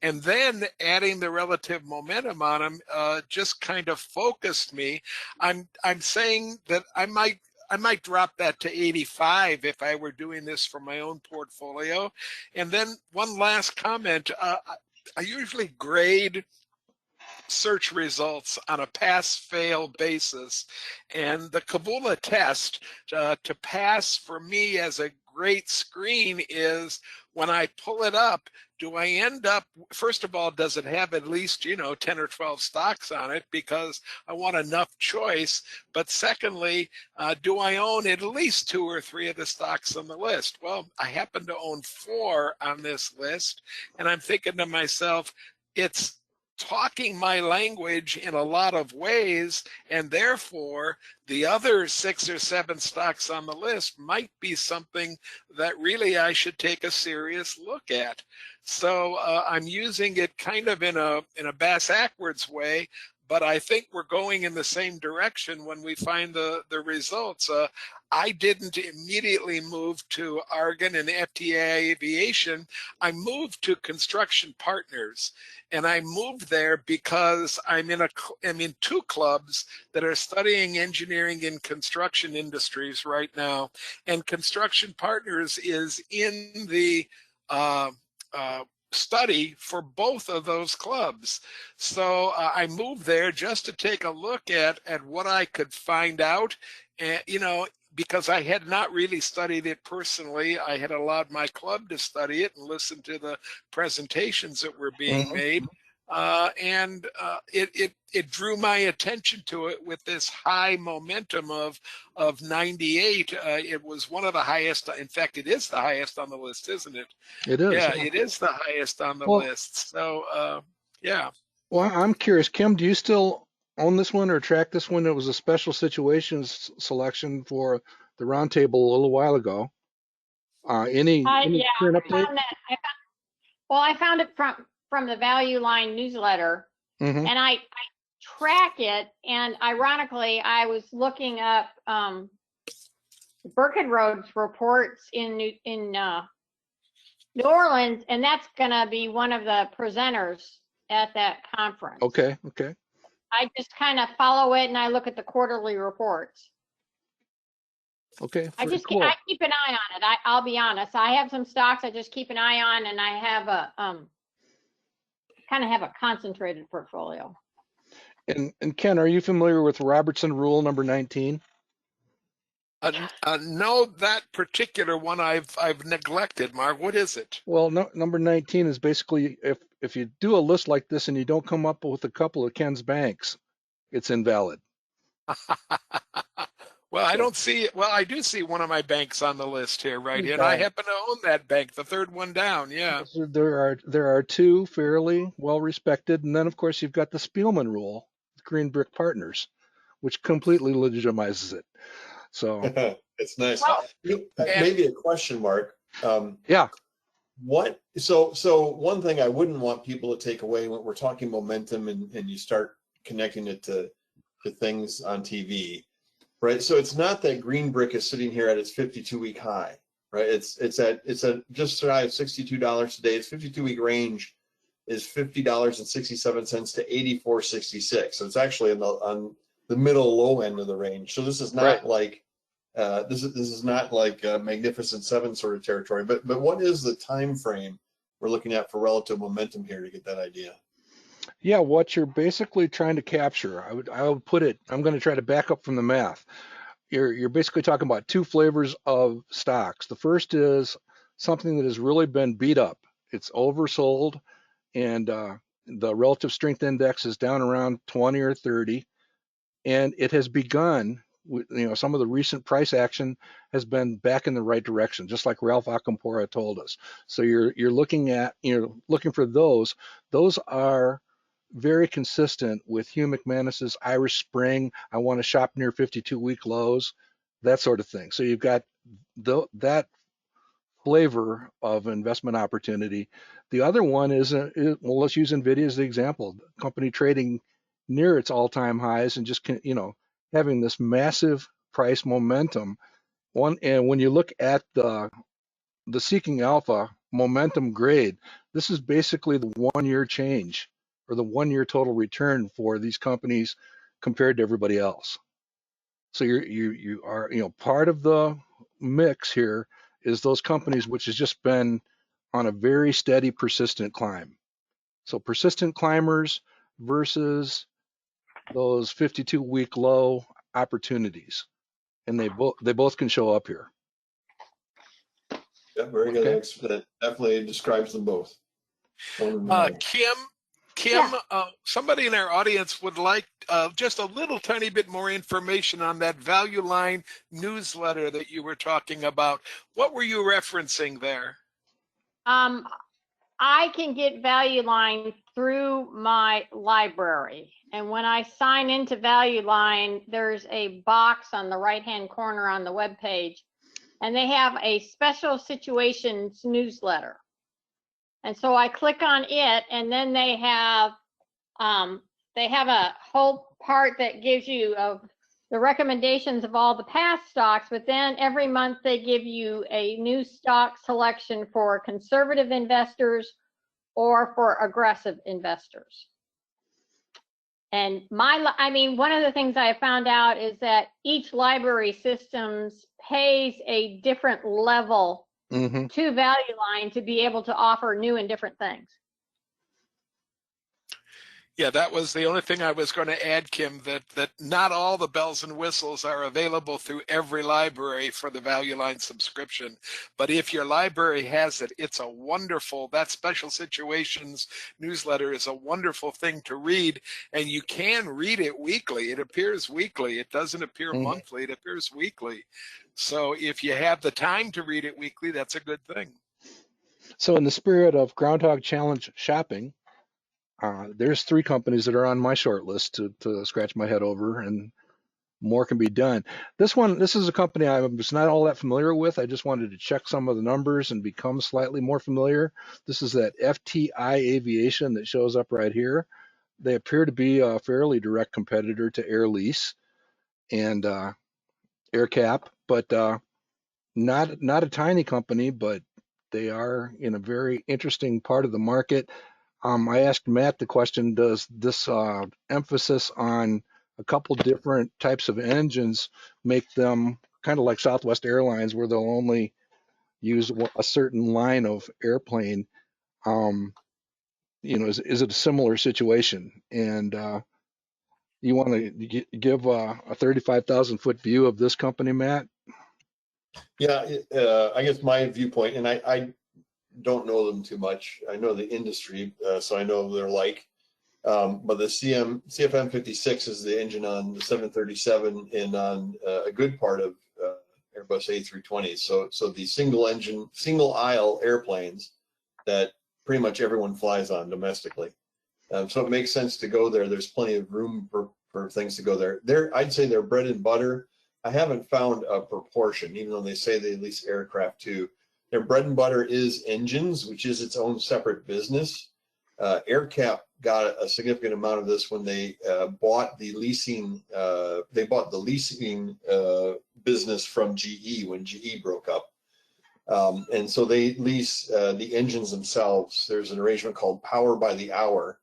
And then adding the relative momentum on them just kind of focused me. I'm saying that I might drop that to 85 if I were doing this for my own portfolio. And then one last comment. I usually grade search results on a pass-fail basis. And the Kabula test to pass for me as a great screen is when I pull it up, do I end up, first of all, does it have at least, 10 or 12 stocks on it because I want enough choice? But secondly, do I own at least 2 or 3 of the stocks on the list? Well, I happen to own 4 on this list. And I'm thinking to myself, it's talking my language in a lot of ways, and therefore the other 6 or 7 stocks on the list might be something that really I should take a serious look at. So I'm using it kind of in a bass-backwards way, but I think we're going in the same direction when we find the results. I didn't immediately move to Argon and FTI Aviation. I moved to Construction Partners, and I moved there because I'm in 2 clubs that are studying engineering and construction industries right now, and Construction Partners is in the study for both of those clubs. So I moved there just to take a look at what I could find out, and because I had not really studied it personally. I had allowed my club to study it and listen to the presentations that were being made. And it drew my attention to it with this high momentum of 98. It was one of the highest. In fact, it is the highest on the list, isn't it? It is. Yeah, it is the highest on the Well, list. So yeah. Well, I'm curious, Kim, do you still own this one or track this one? It was a special situations selection for the roundtable a little while ago. Any Yeah, current I update? found that. I found it from from the Value Line newsletter, Mm-hmm. and I track it. And ironically, I was looking up Burkenroad's reports in New Orleans, and that's going to be one of the presenters at that conference. Okay. I just kind of follow it, and I look at the quarterly reports. Okay. I Very just cool. I keep an eye on it. I'll be honest. I have some stocks I just keep an eye on, and I have a kind of have a concentrated portfolio. And Ken, are you familiar with Robertson Rule number 19? No, that particular one I've neglected. Mark, what is it? Well, no, number 19 is basically if you do a list like this and you don't come up with a couple of Ken's banks, it's invalid. Well, I don't see it. Well, I do see one of my banks on the list here, right? And I Okay. happen to own that bank, the third one down. Yeah. So there are two fairly well respected, and then of course you've got the Spielman Rule, Green Brick Partners, which completely legitimizes it. So It's nice. Well, Maybe a question, Mark. yeah, So one thing I wouldn't want people to take away when we're talking momentum and you start connecting it to things on TV, right? So it's not that Green Brick is sitting here at its 52-week high, right? It's at just shy of $62 today. Its 52-week range is $50.67 to $84.66. So it's actually on the middle low end of the range. So this is not right. like this is not like a Magnificent Seven sort of territory. But what is the time frame we're looking at for relative momentum here to get that idea? Yeah, what you're basically trying to capture, I would put it, I'm going to try to back up from the math. You're basically talking about two flavors of stocks. The first is something that has really been beat up. It's oversold, and the relative strength index is down around 20 or 30, and it has begun. Some of the recent price action has been back in the right direction, just like Ralph Acampora told us. So you're looking for those. Those are very consistent with Hugh McManus's Irish Spring. I want to shop near 52-week lows, that sort of thing. So you've got that flavor of investment opportunity. The other one is well, let's use Nvidia as the example. Company trading near its all-time highs and just having this massive price momentum. And when you look at the Seeking Alpha momentum grade, this is basically the 1-year change or the 1-year total return for these companies compared to everybody else. So you are part of the mix here is those companies which has just been on a very steady, persistent climb. So persistent climbers versus those 52-week low opportunities, and they both can show up here. Yeah, very good. Okay. That definitely describes them both. Kim, somebody in our audience would like just a little tiny bit more information on that Value Line newsletter that you were talking about. What were you referencing there? I can get Value Line through my library. And when I sign into Value Line, there's a box on the right-hand corner on the web page, and they have a special situations newsletter. And so I click on it, and then they have a whole part that gives you the recommendations of all the past stocks, but then every month they give you a new stock selection for conservative investors or for aggressive investors. And one of the things I found out is that each library systems pays a different level to Value Line to be able to offer new and different things. Yeah, that was the only thing I was going to add, Kim, that not all the bells and whistles are available through every library for the Value Line subscription. But if your library has it, it's a wonderful, that special situations newsletter is a wonderful thing to read, and you can read it weekly. It appears weekly. It doesn't appear monthly. It appears weekly. So if you have the time to read it weekly, that's a good thing. So in the spirit of Groundhog Challenge shopping, there's 3 companies that are on my short list to scratch my head over, and more can be done. This is a company I was not all that familiar with. I just wanted to check some of the numbers and become slightly more familiar. This is that FTI Aviation that shows up right here. They appear to be a fairly direct competitor to Air Lease and AirCap, but not a tiny company, but they are in a very interesting part of the market. I asked Matt the question, does this emphasis on a couple different types of engines make them kind of like Southwest Airlines, where they'll only use a certain line of airplane? Is it a similar situation? And you want to give a 35,000 foot view of this company, Matt? Yeah, I guess my viewpoint, and I don't know them too much. I know the industry, so I know they're like. But the CFM 56 is the engine on the 737 and on a good part of Airbus A320s. So the single aisle airplanes that pretty much everyone flies on domestically. So it makes sense to go there. There's plenty of room for things to go there. I'd say they're bread and butter. I haven't found a proportion, even though they say they lease aircraft too. Their bread and butter is engines, which is its own separate business. AirCap got a significant amount of this when they bought the leasing. They bought the leasing business from GE when GE broke up, and so they lease the engines themselves. There's an arrangement called Power by the Hour.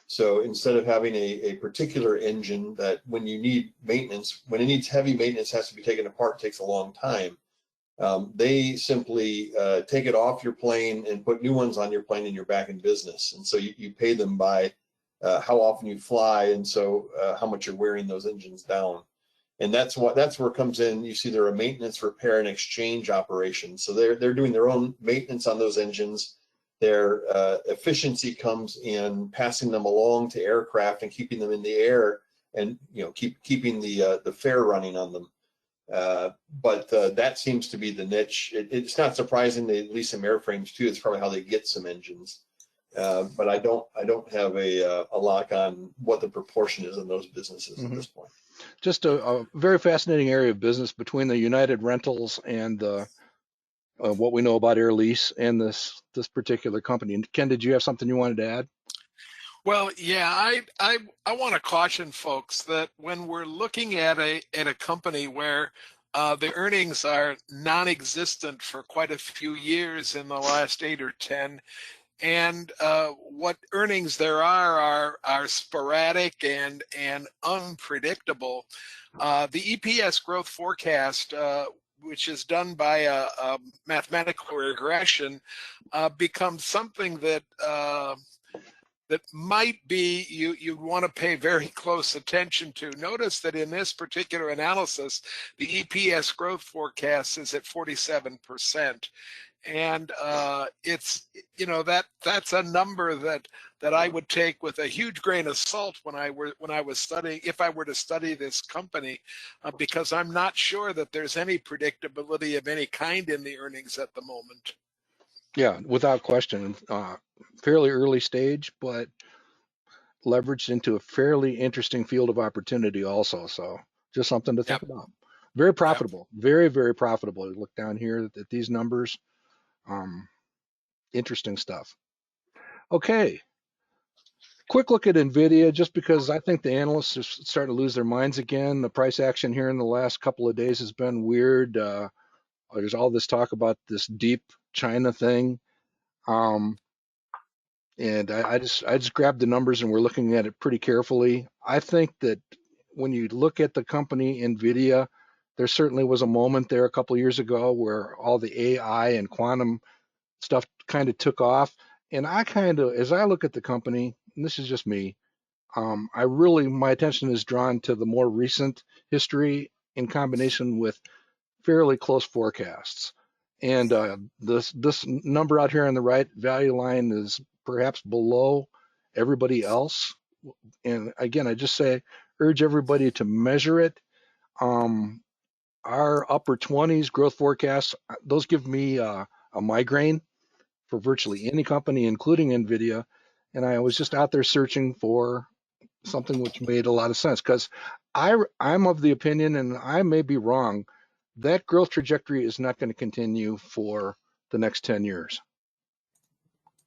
So instead of having a particular engine that when you need maintenance, when it needs heavy maintenance, has to be taken apart, takes a long time. They simply take it off your plane and put new ones on your plane, and you're back in business. And so you pay them by how often you fly, and so how much you're wearing those engines down. And that's where it comes in. You see, they're a maintenance, repair, and exchange operation. So they're doing their own maintenance on those engines. Their efficiency comes in passing them along to aircraft and keeping them in the air, and keeping the fare running on them. But that seems to be the niche. It's not surprising they lease some airframes too. It's probably how they get some engines. But I don't have a lock on what the proportion is in those businesses at this point. Just a very fascinating area of business between the United Rentals and what we know about Air Lease and this particular company. And Ken, did you have something you wanted to add? Well, yeah, I want to caution folks that when we're looking at a company where the earnings are non-existent for quite a few years in the last 8 or 10, and what earnings there are sporadic and unpredictable, the EPS growth forecast, which is done by a mathematical regression, becomes something that might be you'd want to pay very close attention to. Notice that in this particular analysis, the EPS growth forecast is at 47%. And it's, that's a number that I would take with a huge grain of salt when I was studying, if I were to study this company, because I'm not sure that there's any predictability of any kind in the earnings at the moment. Yeah, without question. Fairly early stage, but leveraged into a fairly interesting field of opportunity also. So just something to think about. Very profitable, very, very profitable. Look down here at these numbers. Interesting stuff. Okay. Quick look at NVIDIA, just because I think the analysts are starting to lose their minds again. The price action here in the last couple of days has been weird. There's all this talk about this deep China thing. And I just grabbed the numbers and we're looking at it pretty carefully. I think that when you look at the company NVIDIA, there certainly was a moment there a couple of years ago where all the AI and quantum stuff kind of took off. And as I look at the company, and this is just me, my attention is drawn to the more recent history in combination with fairly close forecasts. And this number out here on the right, value line, is perhaps below everybody else. And again, I just urge everybody to measure it. Our upper 20s growth forecasts, those give me a migraine for virtually any company, including NVIDIA. And I was just out there searching for something which made a lot of sense because I'm of the opinion, and I may be wrong, that growth trajectory is not going to continue for the next 10 years.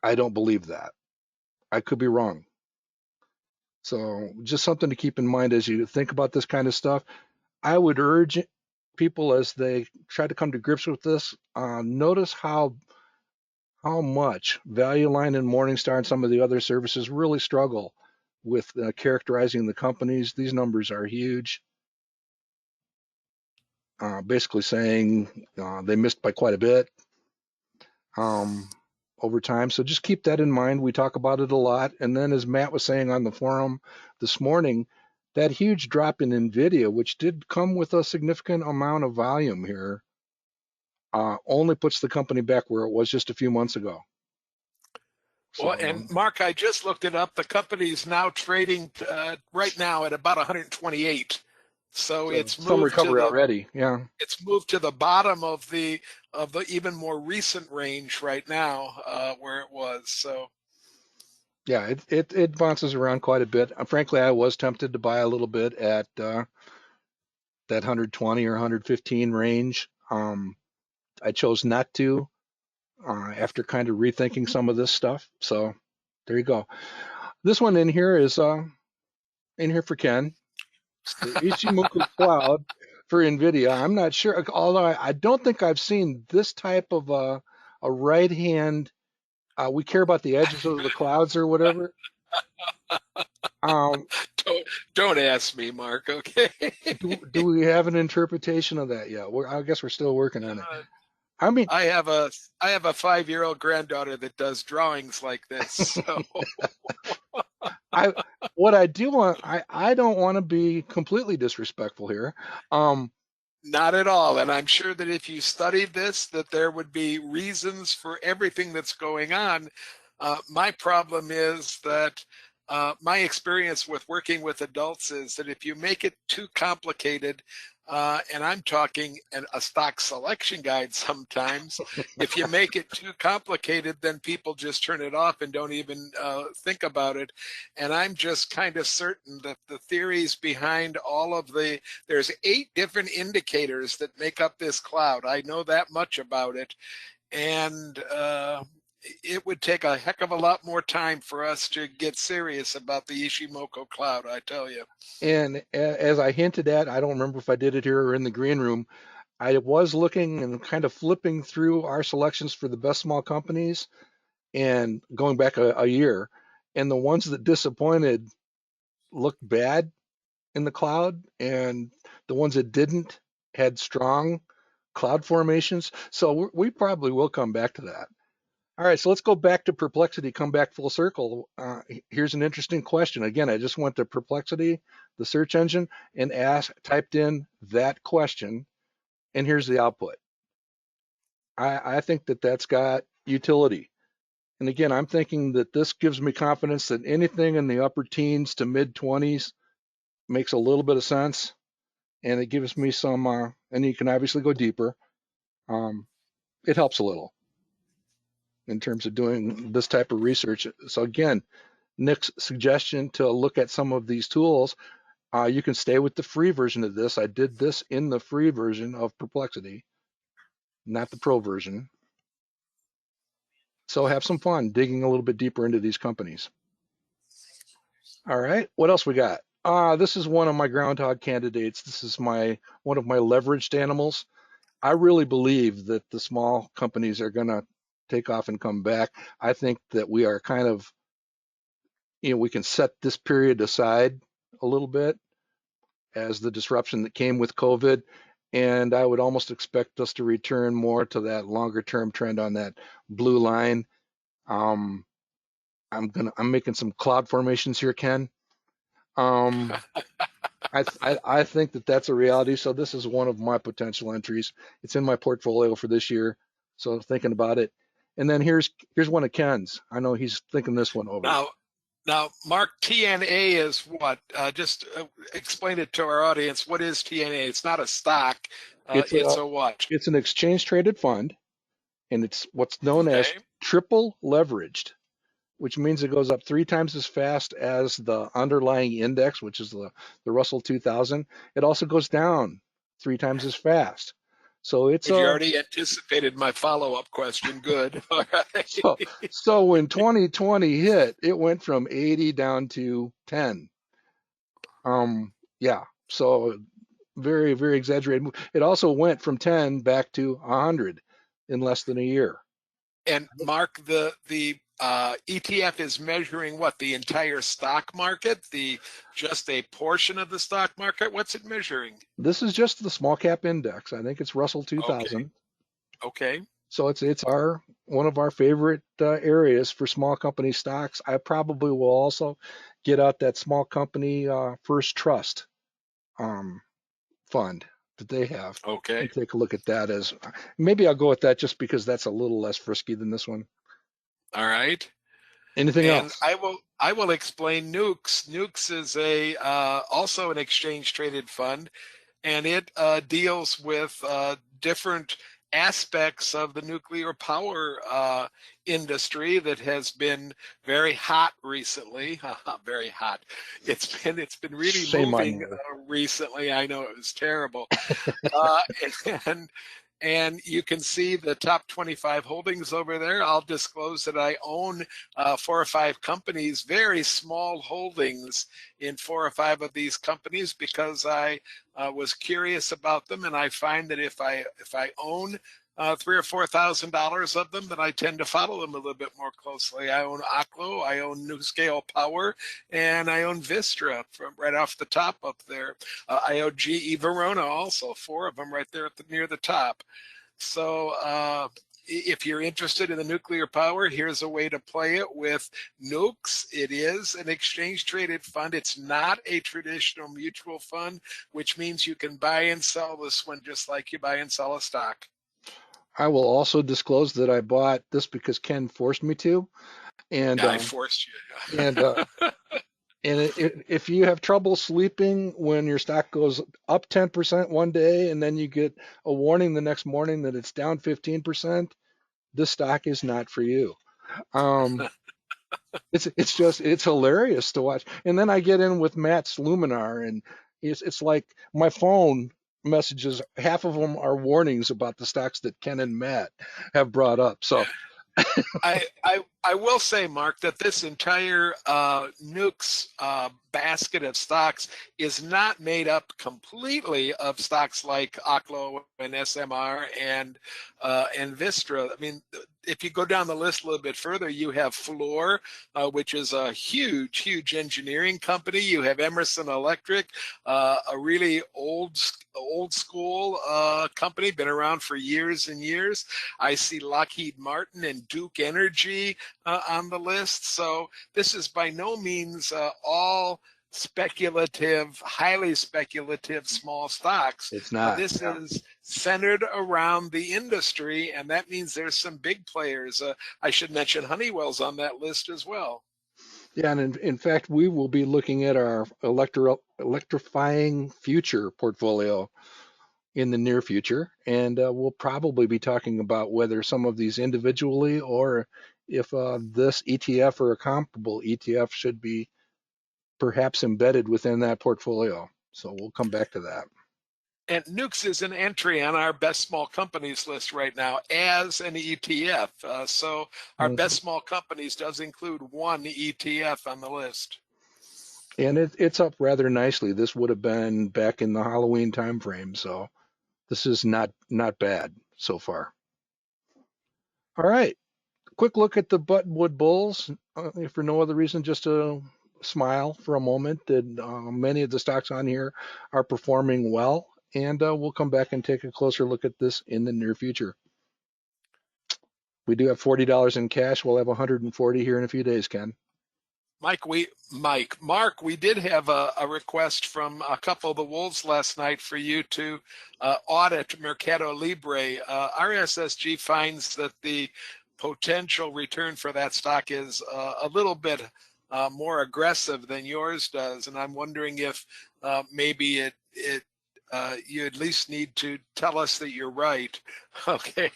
I don't believe that. I could be wrong. So just something to keep in mind as you think about this kind of stuff. I would urge people as they try to come to grips with this, notice how much Value Line and Morningstar and some of the other services really struggle with characterizing the companies. These numbers are huge. Basically saying they missed by quite a bit over time. So just keep that in mind. We talk about it a lot. And then as Matt was saying on the forum this morning, that huge drop in NVIDIA, which did come with a significant amount of volume here, only puts the company back where it was just a few months ago. Well, So, and Mark, I just looked it up. The company's now trading right now at about 128. So it's some moved to recovery already. Yeah. it's moved to the bottom of the even more recent range right now, where it was. So Yeah, it bounces around quite a bit. Frankly, I was tempted to buy a little bit at that 120 or 115 range. I chose not to after kind of rethinking some of this stuff. So there you go. This one in here is in here for Ken. The Ichimoku Cloud for NVIDIA. I'm not sure, although I don't think I've seen this type of a right hand. We care about the edges of the clouds or whatever. Um, don't ask me, Mark. Okay. do we have an interpretation of that yet? I guess we're still working on it. I mean, I have a 5-year-old granddaughter that does drawings like this. So what I do want, I don't want to be completely disrespectful here. not at all. And I'm sure that if you studied this, that there would be reasons for everything that's going on. My problem is that my experience with working with adults is that if you make it too complicated, and I'm talking a stock selection guide sometimes, if you make it too complicated, then people just turn it off and don't even think about it. And I'm just kind of certain that the theories behind all of there's 8 different indicators that make up this cloud. I know that much about it. And it would take a heck of a lot more time for us to get serious about the Ichimoku cloud, I tell you. And as I hinted at, I don't remember if I did it here or in the green room. I was looking and kind of flipping through our selections for the best small companies and going back a year. And the ones that disappointed looked bad in the cloud, and the ones that didn't had strong cloud formations. So we probably will come back to that. All right, so let's go back to Perplexity, come back full circle. Here's an interesting question. Again, I just went to Perplexity, the search engine, and typed in that question, and here's the output. I think that that's got utility. And again, I'm thinking that this gives me confidence that anything in the upper teens to mid 20s makes a little bit of sense. And it gives me some, and you can obviously go deeper. It helps a little in terms of doing this type of research. So again, Nick's suggestion to look at some of these tools, you can stay with the free version of this. I did this in the free version of Perplexity, not the pro version. So have some fun digging a little bit deeper into these companies. All right, what else we got? This is one of my Groundhog candidates. This is one of my leveraged animals. I really believe that the small companies are going to take off and come back. I think that we are kind of, we can set this period aside a little bit as the disruption that came with COVID. And I would almost expect us to return more to that longer term trend on that blue line. I'm making some cloud formations here, Ken. I think that that's a reality. So this is one of my potential entries. It's in my portfolio for this year. So thinking about it. And then here's one of Ken's. I know he's thinking this one over. Now, Mark, TNA is what? Just explain it to our audience. What is TNA? It's not a stock. It's a what? It's an exchange traded fund, and it's what's known as triple leveraged. which means it goes up 3 times as fast as the underlying index, which is the Russell 2000. It also goes down 3 times as fast. So it's You a already anticipated my follow-up question. Good. All right. so when 2020 hit, it went from 80 down to 10. Yeah. So very, very exaggerated. It also went from 10 back to 100 in less than a year. And Mark, the ETF is measuring what? The entire stock market? Just a portion of the stock market? What's it measuring? This is just the small cap index. I think it's Russell Okay. 2000. Okay. So it's one of our favorite areas for small company stocks. I probably will also get out that small company First Trust fund that they have Okay. and take a look at that. As maybe I'll go with that just because that's a little less frisky than this one. All right. Anything And else? I will explain Nukes. Nukes is a also an exchange traded fund, and it deals with different aspects of the nuclear power industry that has been very hot recently. Very hot. It's been really Shame on moving you. recently. I know it was terrible. Uh, and and you can see the top 25 holdings over there. I'll disclose that I own 4 or 5 companies, very small holdings in 4 or 5 of these companies because I was curious about them, and I find that if I own $3,000 or $4,000 of them, then I tend to follow them a little bit more closely. I own Oklo, I own NewScale Power, and I own Vistra from right off the top up there. I own GE Verona also, 4 of them right there near the top. So if you're interested in the nuclear power, here's a way to play it with Nukes. It is an exchange traded fund. It's not a traditional mutual fund, which means you can buy and sell this one just like you buy and sell a stock. I will also disclose that I bought this because Ken forced me to, and Yeah, I forced you. and if you have trouble sleeping when your stock goes up 10% one day and then you get a warning the next morning that it's down 15%, this stock is not for you. Um, it's hilarious to watch. And then I get in with Matt's Luminar, and it's like my phone messages, half of them are warnings about the stocks that Ken and Matt have brought up. So I will say, Mark, that this entire Nukes basket of stocks is not made up completely of stocks like Oklo and SMR and Vistra. I mean, if you go down the list a little bit further, you have Fluor, which is a huge engineering company. You have Emerson Electric, a really old school company, been around for years and years. I see Lockheed Martin and Duke Energy on the list. So this is by no means all speculative, highly speculative small stocks. it's not. This is centered around the industry, and that means there's some big players. I should mention Honeywell's on that list as well. Yeah, and in fact, we will be looking at our electrifying future portfolio in the near future, and we'll probably be talking about whether some of these individually or if this ETF or a comparable ETF should be perhaps embedded within that portfolio. So we'll come back to that. And Nukes is an entry on our best small companies list right now as an ETF. So our best small companies does include one ETF on the list. And it's up rather nicely. This would have been back in the Halloween timeframe, so this is not bad so far. All right, quick look at the Buttonwood Bulls, if for no other reason, just to smile for a moment that many of the stocks on here are performing well, and we'll come back and take a closer look at this in the near future. We do have $40 in cash. We'll have 140 here in a few days, Ken. Mark, we did have a request from a couple of the Wolves last night for you to audit Mercado Libre. RSSG finds that the potential return for that stock is a little bit more aggressive than yours does, and I'm wondering if maybe it you at least need to tell us that you're right, okay?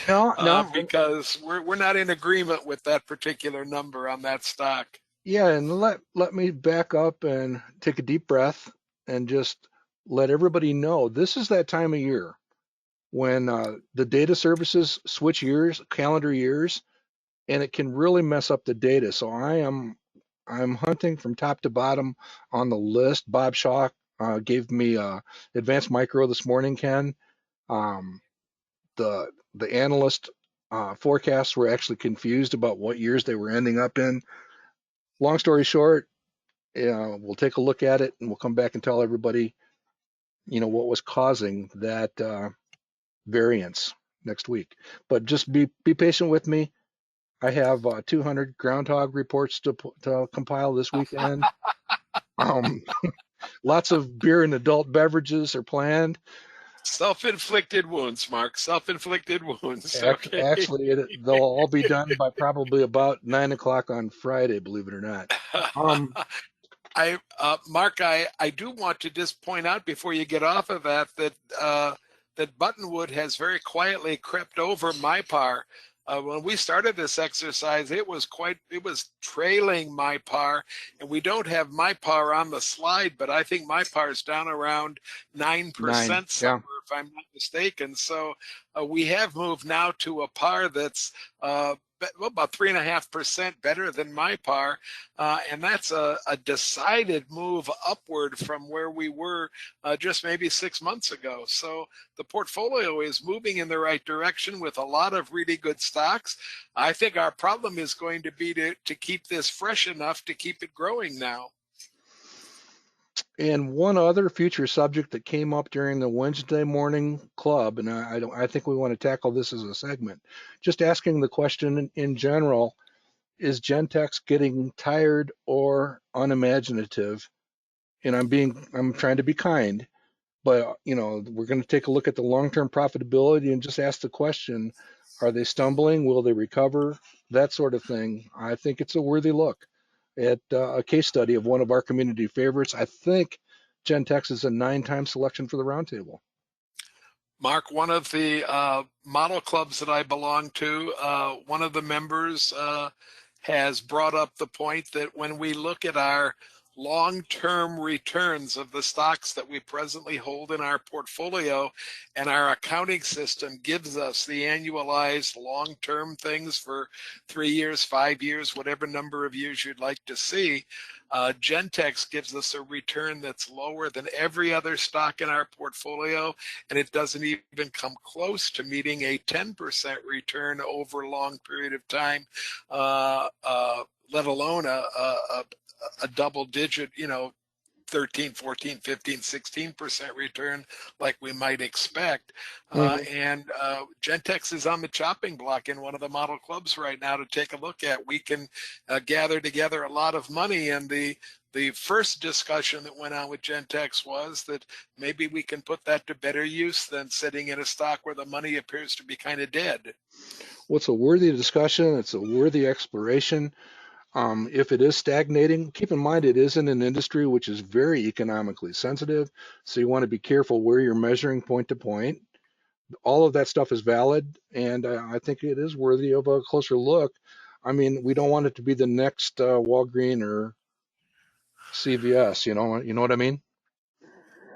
No. Because we're not in agreement with that particular number on that stock. Yeah, and let me back up and take a deep breath and just let everybody know this is that time of year when the data services switch years, calendar years, and it can really mess up the data. So I'm hunting from top to bottom on the list. Bob Shaw gave me advanced micro this morning, Ken. Um, the analyst forecasts were actually confused about what years they were ending up in. Long story short, we'll take a look at it and we'll come back and tell everybody, what was causing that variance next week. But just be patient with me. I have 200 groundhog reports to compile this weekend. Um, lots of beer and adult beverages are planned. Self-inflicted wounds, Mark. Self-inflicted wounds. Okay. Actually, they'll all be done by probably about 9 o'clock on Friday, believe it or not. Mark, I do want to just point out before you get off of that that Buttonwood has very quietly crept over MyPar. When we started this exercise, it was trailing MyPar, and we don't have MyPar on the slide, but I think MyPar is down around 9% somewhere, if I'm not mistaken. So we have moved now to a par that's about 3.5% better than MyPar, and that's a decided move upward from where we were just maybe 6 months ago. So the portfolio is moving in the right direction with a lot of really good stocks. I think our problem is going to be to keep this fresh enough to keep it growing now. And one other future subject that came up during the Wednesday morning club, and I think we want to tackle this as a segment, just asking the question in general, is Gentex getting tired or unimaginative? And I'm trying to be kind, but we're going to take a look at the long-term profitability and just ask the question, are they stumbling? Will they recover? That sort of thing. I think it's a worthy look at a case study of one of our community favorites. I think Gentex is a 9-time selection for the roundtable. Mark, one of the model clubs that I belong to, one of the members has brought up the point that when we look at our long-term returns of the stocks that we presently hold in our portfolio, and our accounting system gives us the annualized long-term things for 3 years, 5 years, whatever number of years you'd like to see, Gentex gives us a return that's lower than every other stock in our portfolio, and it doesn't even come close to meeting a 10% return over a long period of time, let alone a double digit, 13, 14, 15, 16% return like we might expect. And Gentex is on the chopping block in one of the model clubs right now to take a look at. We can gather together a lot of money, and the first discussion that went on with Gentex was that maybe we can put that to better use than sitting in a stock where the money appears to be kind of dead. Well, it's a worthy discussion. It's a worthy exploration. If it is stagnating, keep in mind it is in an industry which is very economically sensitive, so you want to be careful where you're measuring point to point. All of that stuff is valid, and I think it is worthy of a closer look. I mean, we don't want it to be the next Walgreens or CVS, you know what I mean?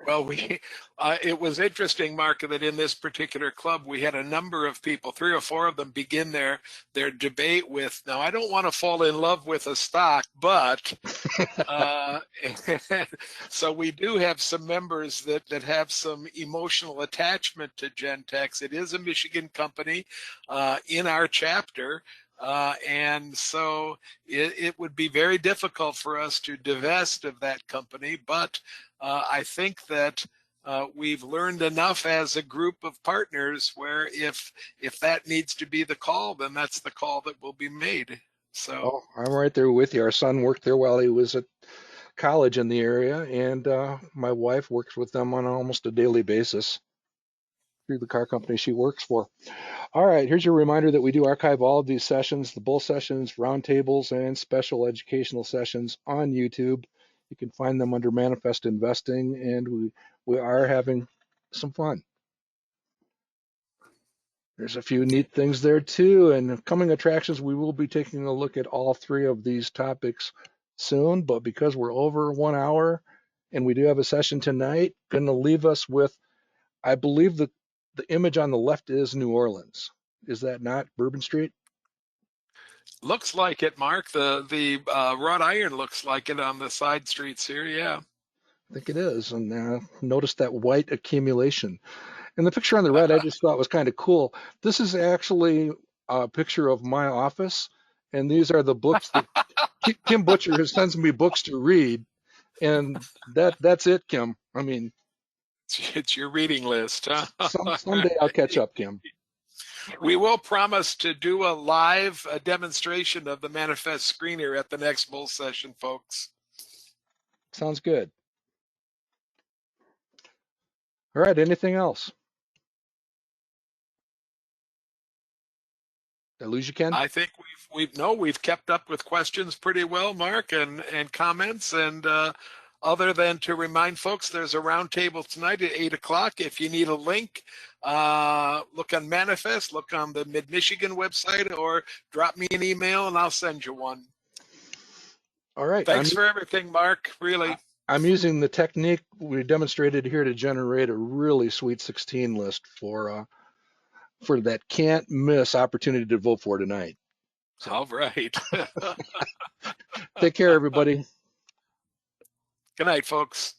Well, it was interesting, Mark, that in this particular club, we had a number of people, 3 or 4 of them begin their debate with, now, I don't want to fall in love with a stock, but, so we do have some members that have some emotional attachment to Gentex. It is a Michigan company in our chapter. And so it would be very difficult for us to divest of that company, but I think that we've learned enough as a group of partners where if that needs to be the call, then that's the call that will be made. So I'm right there with you. Our son worked there while he was at college in the area, and my wife works with them on almost a daily basis through the car company she works for. All right, here's your reminder that we do archive all of these sessions, the bull sessions, roundtables, and special educational sessions on YouTube. You can find them under Manifest Investing, and we are having some fun. There's a few neat things there too, and coming attractions, we will be taking a look at all three of these topics soon, but because we're over 1 hour and we do have a session tonight, going to leave us with, I believe that the image on the left is New Orleans. Is that not Bourbon Street? Looks like it, Mark. The wrought iron looks like it on the side streets here. Yeah. I think it is. And notice that white accumulation. And the picture on the right, I just thought was kind of cool. This is actually a picture of my office, and these are the books that Kim Butcher sends me books to read, and that's it, Kim. I mean, It's your reading list, huh? someday I'll catch up, Kim. We will promise to do a live demonstration of the manifest screener at the next bull session, folks. Sounds good. All right, anything else? Did I lose you, Ken? I think we've kept up with questions pretty well, Mark, and comments, and other than to remind folks, there's a roundtable tonight at 8 o'clock. If you need a link, look on Manifest, look on the Mid-Michigan website, or drop me an email and I'll send you one. All right. Thanks for everything, Mark, really. I'm using the technique we demonstrated here to generate a really sweet 16 list for that can't miss opportunity to vote for tonight. So. All right. Take care, everybody. Good night, folks.